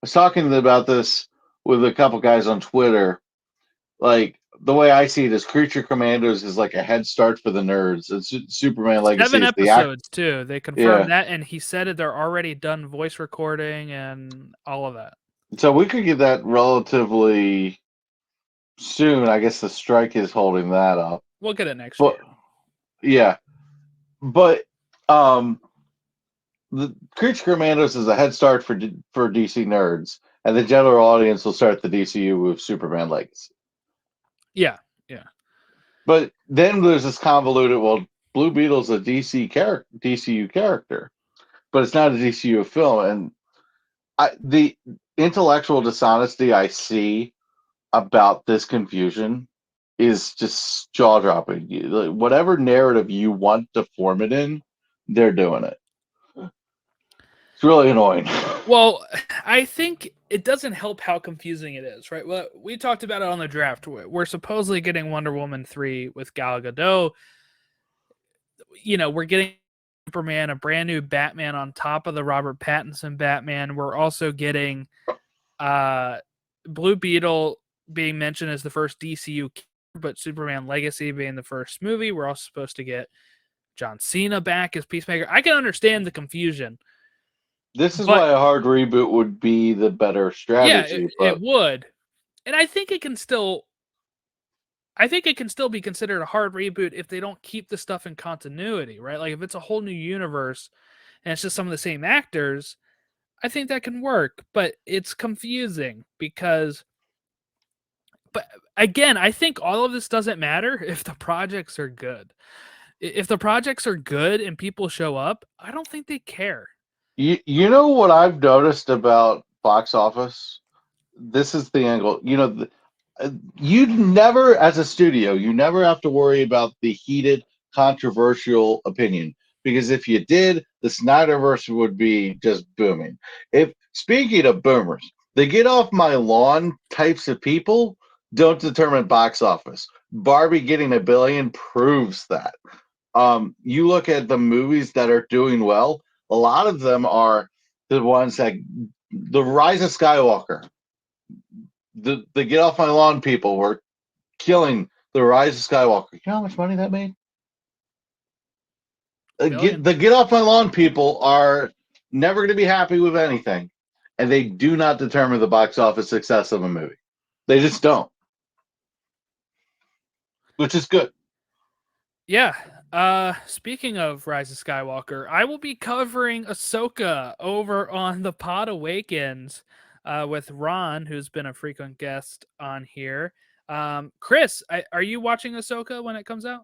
B: was talking about this with a couple guys on Twitter. Like the way I see it is, Creature Commandos is like a head start for the nerds. It's Superman Legacy
A: 7
B: is the act.
A: episodes too. They confirmed
B: Yeah,
A: that, and he said it. They're already done voice recording and all of that.
B: so we could get that relatively soon. I guess the strike is holding that up.
A: We'll get it next
B: But
A: year.
B: yeah, but um, the Creature Commandos is a head start for DC nerds, and the general audience will start the DCU with Superman Legacy.
A: Yeah, yeah.
B: But then there's this convoluted. Well, Blue Beetle's a DCU character, but it's not a DCU film, and the intellectual dishonesty I see about this confusion is just jaw dropping. Whatever narrative you want to form it in, they're doing it. It's really annoying.
A: Well, I think it doesn't help how confusing it is, right? Well, we talked about it on the draft. We're supposedly getting Wonder Woman 3 with Gal Gadot. We're getting Superman, a brand new Batman on top of the Robert Pattinson Batman. We're also getting Blue Beetle being mentioned as the first DCU, but Superman Legacy being the first movie. We're also supposed to get John Cena back as Peacemaker. I can understand the confusion.
B: This is
A: But
B: why a hard reboot would be the better
A: yeah,
B: strategy.
A: it
B: But
A: would. And I think it can still be considered a hard reboot if they don't keep the stuff in continuity, right? Like if it's a whole new universe and it's just some of the same actors, I think that can work, but it's confusing because but again, I think all of this doesn't matter if the projects are good. If the projects are good and people show up, I don't think they care.
B: you know what I've noticed about box office? This is the angle. You never, as a studio, you never have to worry about the heated, controversial opinion, because if you did, the Snyderverse would be just booming. If speaking of boomers, the get off my lawn types of people don't determine box office. Barbie getting 1 billion proves that. You look at the movies that are doing well, a lot of them are the ones that the Rise of Skywalker, the Get Off My Lawn people were killing the Rise of Skywalker. You know how much money that made?
A: Billion.
B: The Get Off My Lawn people are never going to be happy with anything, and they do not determine the box office success of a movie. They just don't, which is good.
A: Yeah. Speaking of Rise of Skywalker, I will be covering Ahsoka over on the Pod Awakens with Ron, who's been a frequent guest on here. Chris, are you watching Ahsoka when it comes out?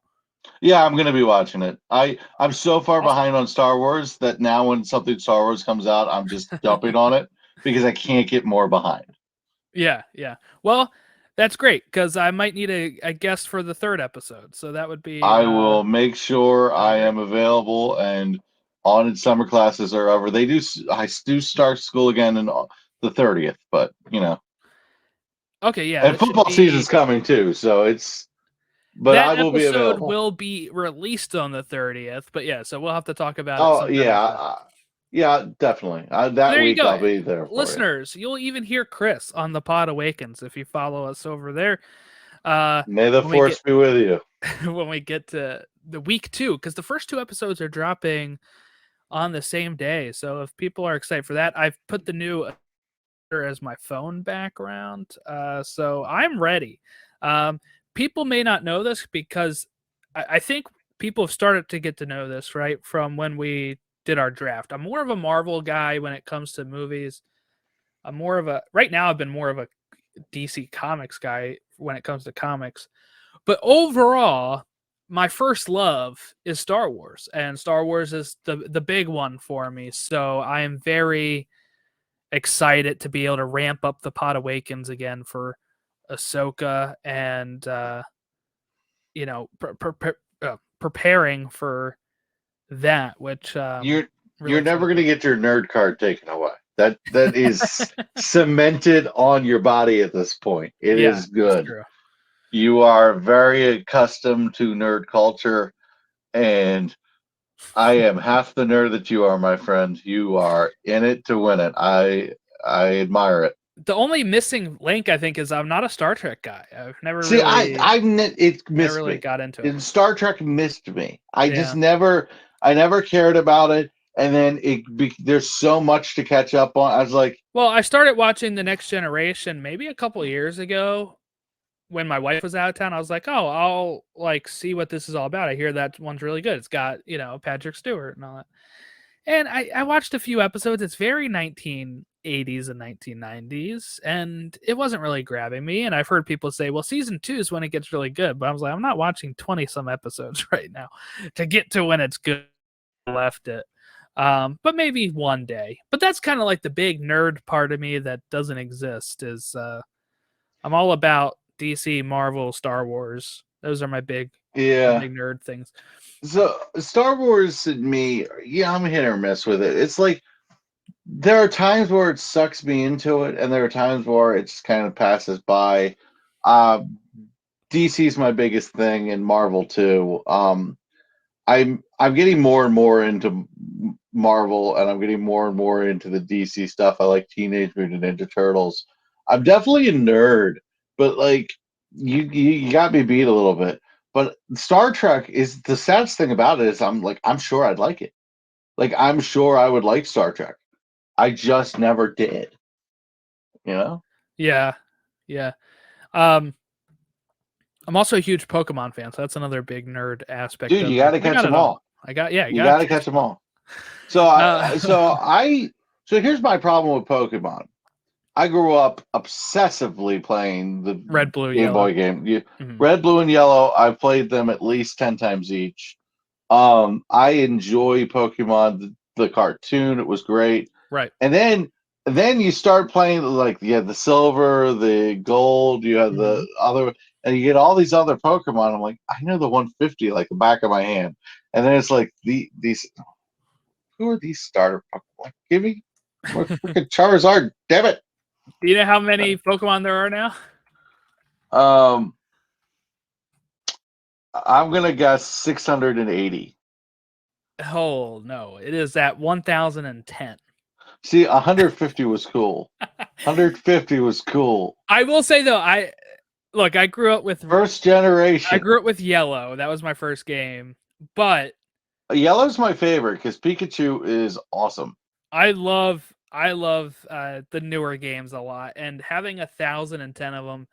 B: Yeah, I'm gonna be watching it. I'm so far
A: Awesome.
B: behind on Star Wars that now when something Star Wars comes out, I'm just jumping on it because I can't get more behind.
A: Yeah, yeah. Well, that's great because I might need a guest for the third episode, so that would be
B: I will make sure I
A: great.
B: am available and on summer classes are over. They do. I do start school again on the 30th, but
A: Okay, yeah,
B: and
A: that should
B: football season's
A: be
B: coming too, so it's. But
A: that
B: I will be
A: episode
B: available.
A: will be released on the 30th, but yeah, so we'll have to talk about it
B: Oh
A: sometime
B: yeah,
A: after that.
B: yeah, definitely.
A: So
B: That
A: there you
B: week
A: go.
B: I'll be there for you.
A: Listeners, you'll even hear Chris on the Pod Awakens if you follow us over there.
B: May the
A: When we
B: force
A: get
B: be with you.
A: when we get to the week 2, because the first 2 episodes are dropping on the same day. So if people are excited for that, I've put the new as my phone background. So I'm ready. People may not know this because I think people have started to get to know this, right? From when we did our draft. I'm more of a Marvel guy when it comes to movies. Right now, I've been more of a DC Comics guy when it comes to comics. But overall, my first love is Star Wars, and Star Wars is the big one for me. So I am very excited to be able to ramp up the Pod Awakens again for Ahsoka and preparing for that, which
B: You're
A: really
B: never
A: excited
B: gonna
A: about.
B: get your nerd card taken away. That is cemented on your body at this point. It
A: Yeah,
B: is
A: that's
B: good.
A: true.
B: You are very accustomed to nerd culture, and I am half the nerd that you are, my friend. You are in it to win it. I admire it.
A: The only missing link I think is I'm not a Star Trek guy. I've never
B: See,
A: really
B: it
A: never
B: missed
A: really
B: me.
A: got into it.
B: Star Trek missed me.
A: Yeah.
B: I never cared about it. And then there's so much to catch up on. I was like,
A: Well, I started watching The Next Generation maybe a couple years ago when my wife was out of town. I was like, oh, I'll like see what this is all about. I hear that one's really good. It's got, Patrick Stewart and all that. And I watched a few episodes. It's very 1980s and 1990s, and it wasn't really grabbing me. And I've heard people say, well, season 2 is when it gets really good. But I was like, I'm not watching 20 some episodes right now to get to when it's good. I left it. But maybe one day. But that's kind of like the big nerd part of me that doesn't exist is I'm all about DC, Marvel, Star Wars. Those are my big
B: yeah.
A: nerd things.
B: So Star Wars and me, yeah, I'm hit or miss with it. It's like there are times where it sucks me into it, and there are times where it just kind of passes by. Uh, DC's my biggest thing, and Marvel too. I'm getting more and more into Marvel, and I'm getting more and more into the DC stuff. I like Teenage Mutant Ninja Turtles. I'm definitely a nerd, but like you got me beat a little bit. But Star Trek is the saddest thing about it is I'm sure I'd like it. Like I'm sure I would like Star Trek. I just never did. You know?
A: Yeah. Yeah. Um, I'm also a huge Pokemon fan, so that's another big nerd aspect
B: Dude,
A: of
B: you got
A: this.
B: to
A: I
B: catch
A: got
B: them
A: it all.
B: all.
A: You
B: You
A: got
B: got
A: to
B: to
A: catch
B: catch
A: them
B: them
A: all.
B: all. So
A: Uh,
B: so here's my problem with Pokemon. I grew up obsessively playing the
A: red, blue,
B: Game
A: yellow.
B: Boy game.
A: Mhm.
B: Red, blue, and yellow. I've played them at least 10 times each. I enjoy Pokemon the cartoon. It was great.
A: Right.
B: And then you start playing like you had the silver, the gold, you have the other, and you get all these other Pokemon. I'm like, I know the 150 like the back of my hand. And then it's like these who are these starter Pokemon? Like, give me more freaking Charizard, damn it.
A: Do you know how many Pokemon there are now?
B: Um, I'm gonna guess 680.
A: Oh no, it is at 1010.
B: See, 150 was cool. 150 was cool.
A: I will say though, I grew up with
B: First generation.
A: Yellow. That was my first game, but
B: Yellow's my favorite because Pikachu is awesome.
A: I love I love the newer games a lot, and having 1,010 of them,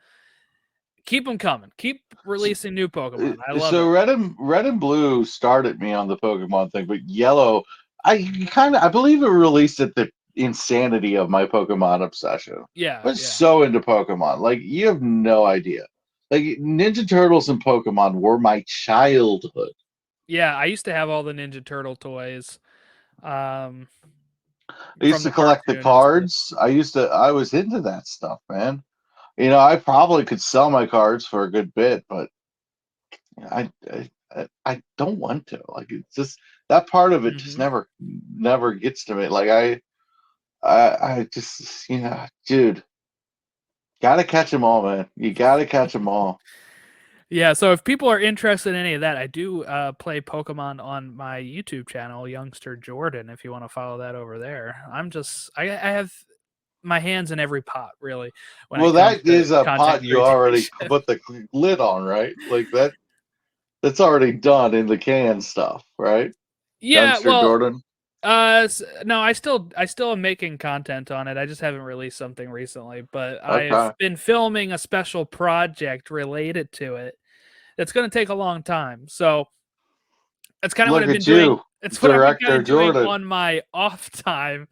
A: keep them coming. Keep releasing new Pokemon. I love
B: So
A: it.
B: red and blue started me on the Pokemon thing, but yellow, I believe it released at the insanity of my Pokemon obsession. I
A: Yeah,
B: was
A: yeah,
B: so into Pokemon, like you have no idea. Like Ninja Turtles and Pokemon were my childhood.
A: yeah. I used to have all the Ninja Turtle toys um,
B: I used
A: from
B: to
A: the
B: collect the
A: cartoon and stuff.
B: cards. I was into that stuff, man. You know, I probably could sell my cards for a good bit, but I don't want to. Like it's just that part of it just
A: Hmm.
B: never gets to me. Like I just dude, gotta catch them all, man. You gotta catch them all.
A: Yeah, so if people are interested in any of that, I do play Pokemon on my YouTube channel, Youngster Jordan. If you want to follow that over there, I have my hands in every pot really when it
B: Well,
A: comes
B: that
A: to
B: is a
A: content
B: pot you already
A: creation.
B: put the lid on, right? Like that's already done in the can stuff, right?
A: Yeah,
B: Youngster
A: well,
B: Jordan.
A: no, I still am making content on it. I just haven't released something recently, but I've
B: Okay.
A: been filming a special project related to it. That's going to take a long time. So that's kind of what
B: Look
A: I've been
B: at
A: doing.
B: you,
A: It's what I've been kind
B: director
A: of doing
B: Jordan.
A: on my off time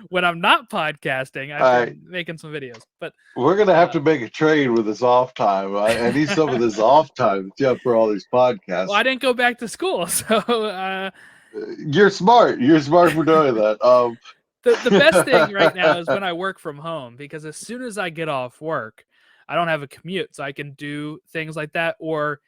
A: when I'm not podcasting. I've
B: All right.
A: been making some videos, but
B: We're gonna have
A: uh,
B: to make a trade with this off time. I need some of this off time, Jeff, for all these
A: well,
B: podcasts.
A: I didn't go back to school, so
B: You're smart. You're smart for doing that.
A: the best thing right now is when I work from home because as soon as I get off work, I don't have a commute, so I can do things like that, or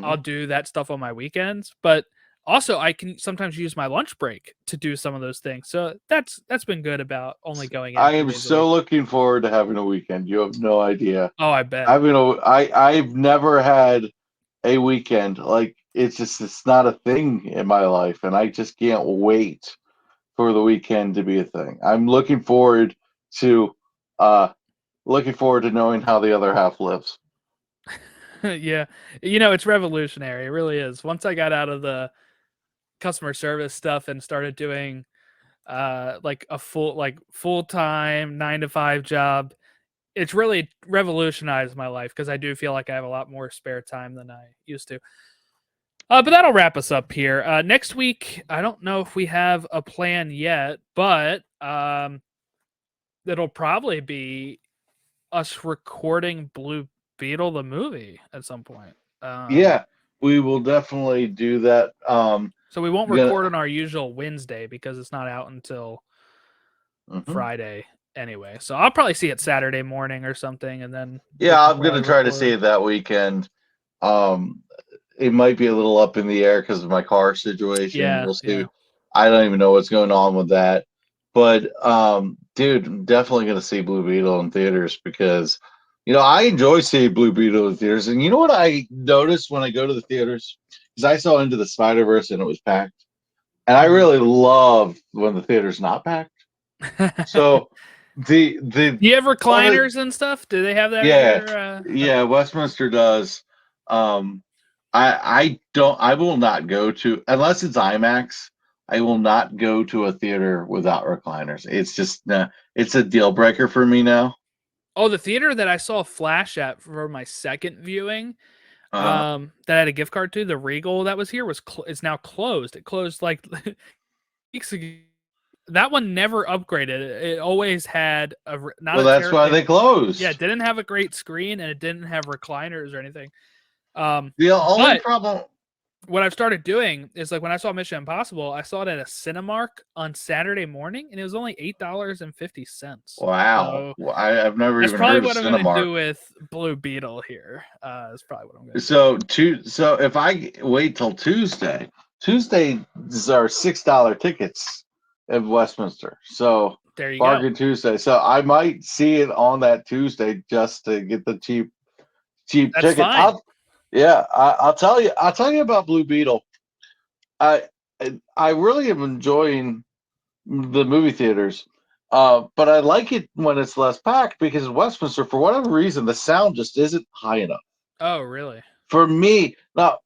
A: I'll do that stuff on my weekends. But also, I can sometimes use my lunch break to do some of those things. So that's been good about only going in
B: I
A: two
B: am
A: days a week.
B: so looking forward to having a weekend. You have no idea.
A: Oh, I bet.
B: I've never had a weekend like it's not a thing in my life, and I just can't wait for the weekend to be a thing. I'm to uh looking forward to knowing how the other half lives.
A: Yeah, it's revolutionary. It really is. Once I got out of the customer service stuff and started doing like a full-time 9 to 5 job, it's really revolutionized my life because I do feel like I have a lot more spare time than I used to. But that'll wrap us up here. Next week, I don't know if we have a plan yet, but it'll probably be us recording Blue Beetle the movie at some point. Um,
B: Yeah, we will definitely do that.
A: so we won't
B: Gonna,
A: record on our usual Wednesday because it's not out until
B: mhm.
A: Friday anyway. So I'll probably see it Saturday morning or something, and then we
B: Yeah,
A: can
B: I'm
A: probably
B: gonna try to see
A: record.
B: it that weekend. Um, it might be a little up in the air because of my car situation.
A: Yeah,
B: We'll
A: yeah.
B: see. I don't even know what's going on with that. But dude, I'm definitely gonna see Blue Beetle in theaters because I enjoy seeing Blue Beetle in theaters. And you know what I noticed when I go to the theaters? Because I saw Into the Spider-Verse and it was packed. And I
A: Mhm.
B: really love when the theater's not packed. So the
A: Do you have
B: one of
A: recliners and stuff? Do they have that at
B: yeah,
A: your?
B: yeah,
A: Okay.
B: Westminster does. Um, I will not go to unless it's IMAX. I will not go to a theater without recliners. It's just it's a deal breaker for me now.
A: Oh, the theater that I saw Flash at for my second viewing,
B: Uh,
A: that I had a gift card to, the Regal that was here is now closed. It closed like weeks ago. That one never upgraded. It always had not
B: well,
A: a
B: that's why they
A: yeah,
B: closed.
A: it didn't have a great screen and it didn't have recliners or anything.
B: The only
A: But
B: problem.
A: what I've started doing is like when I saw Mission Impossible, I saw it at a Cinemark on Saturday morning, and it was only $8.50.
B: Wow,
A: So
B: I've never
A: that's
B: even
A: probably
B: heard of
A: what I'm going to
B: Cinemark.
A: do with Blue Beetle here. That's probably what I'm going to do.
B: So if I wait till Tuesdays are $6 tickets at Westminster. So
A: There you go.
B: bargain Tuesday. So I might see it on that Tuesday just to get the cheap
A: That's
B: ticket.
A: fine.
B: I'll tell you about Blue Beetle. I I really am enjoying the movie theaters. But I like it when it's less packed because Westminster, for whatever reason, the sound just isn't high enough.
A: Oh, really?
B: For me, now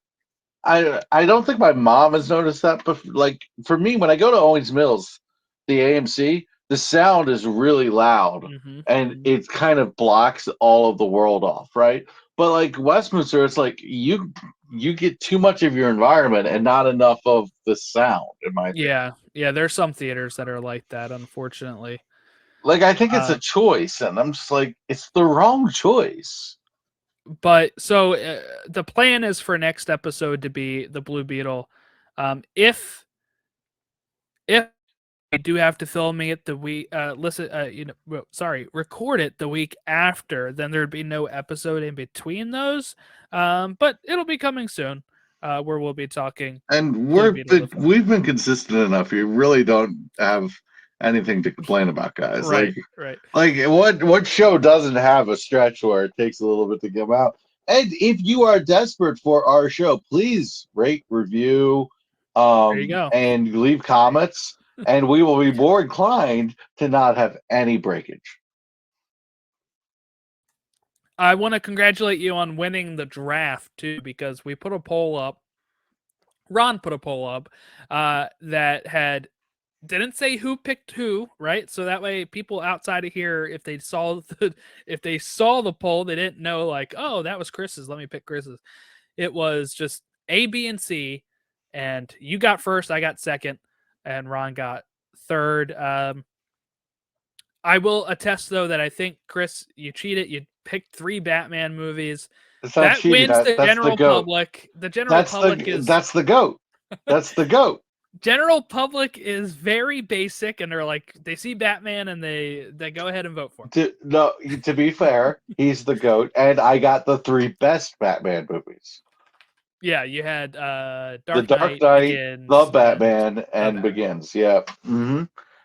B: I don't think my mom has noticed that, but like for me, when I go to Owings Mills, the AMC, the sound is really loud, and
A: Mm-hmm.
B: it kind of blocks all of the world off, right? But like Westminster, it's like you get too much of your environment and not enough of the sound, in my opinion.
A: Yeah. There's some theaters that are like that, unfortunately.
B: Like I think it's a
A: Uh,
B: choice, and I'm just like, it's the wrong choice.
A: but so the plan is for next episode to be the Blue Beetle. If we do have to film it the week, record it the week after, then there'd be no episode in between those. But it'll be coming soon, where we'll be talking
B: And
A: Blue Beetle the film.
B: we've been consistent enough. You really don't have anything to complain about, guys.
A: Right, right.
B: Like what show doesn't have a stretch where it takes a little bit to come out? And if you are desperate for our show, please rate, review,
A: There you go.
B: and leave comments, and we will be more inclined to not have any breakage.
A: I want to congratulate you on winning the draft too, because we put a poll up. Ron put a poll up that had didn't say who picked who, right? So that way people outside of here, if they saw the poll, they didn't know like, oh, that was Chris's. Let me pick Chris's. It was just A, B, and C, and you got first, I got second, and Ron got third. I will attest though that I think Chris, you cheated. You picked 3 Batman movies.
B: It's not
A: That
B: cheating.
A: wins the
B: That's the
A: general
B: goat.
A: public. The general public is
B: That's the goat. That's the goat.
A: general public is very basic, and they're like they see Batman and they go ahead and vote for him.
B: To be fair, he's the goat, and I got the 3 best Batman movies:
A: Yeah, you had
B: The
A: Dark
B: Dark
A: Knight
B: Knight, The
A: Begins and
B: Batman,
A: The
B: and
A: Batman.
B: Begins. Yeah.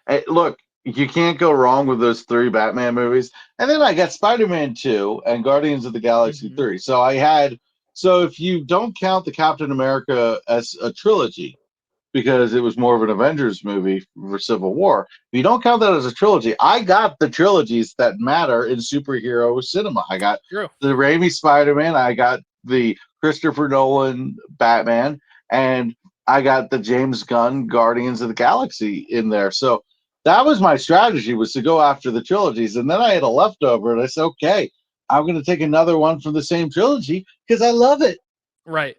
B: Hey, look, you can't go wrong with those 3 Batman movies. And then I got Spider-Man 2 and Guardians of the Galaxy
A: Mm-hmm.
B: 3. So if you don't count the Captain America as a trilogy, because it was more of an Avengers movie for Civil War. If you don't count that as a trilogy, I got the trilogies that matter in superhero cinema. I got
A: True.
B: the Raimi Spider-Man, I got the Christopher Nolan Batman, and I got the James Gunn Guardians of the Galaxy in there. So that was my strategy, was to go after the trilogies. And then I had a leftover, and I said, okay, I'm going to take another one from the same trilogy because I love it.
A: Right.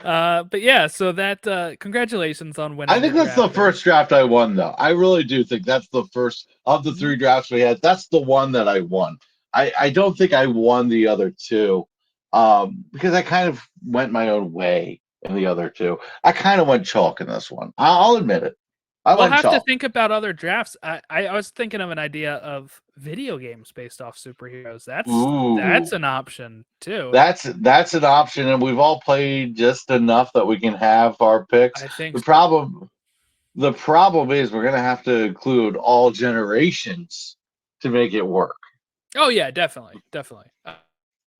A: But yeah, so that congratulations on
B: I
A: winning the
B: think that's the
A: draft there.
B: first draft I won, though. I really do think that's the first of the 3 drafts we had. That's the one that I won. I don't think I won the other 2, because I kind of went my own way in the other 2. I kind of went chalk in this one. I'll admit it. I
A: We'll
B: went
A: have to
B: chalk.
A: think about other drafts. I was thinking of an idea of video games based off superheroes. That's
B: Ooh,
A: an option too.
B: that's an option, and we've all played just enough that we can have our picks.
A: I think
B: The
A: so.
B: problem the problem is we're gonna have to include all generations to make it work.
A: Oh yeah, definitely.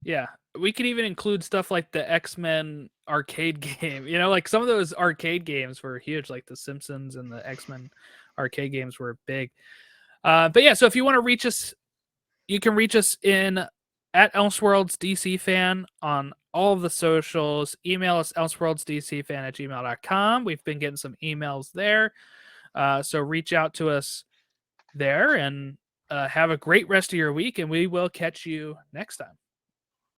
A: Yeah, we could even include stuff like the X-Men arcade game. You know, like some of those arcade games were huge, like the Simpsons and the X-Men arcade games were big. But yeah, so if you want to reach us, you can reach us in at Elseworlds DC fan on all of the socials. Email us elseworldsdcfan@gmail.com. We've been getting some emails there. So reach out to us there and have a great rest of your week, and we will catch you next time.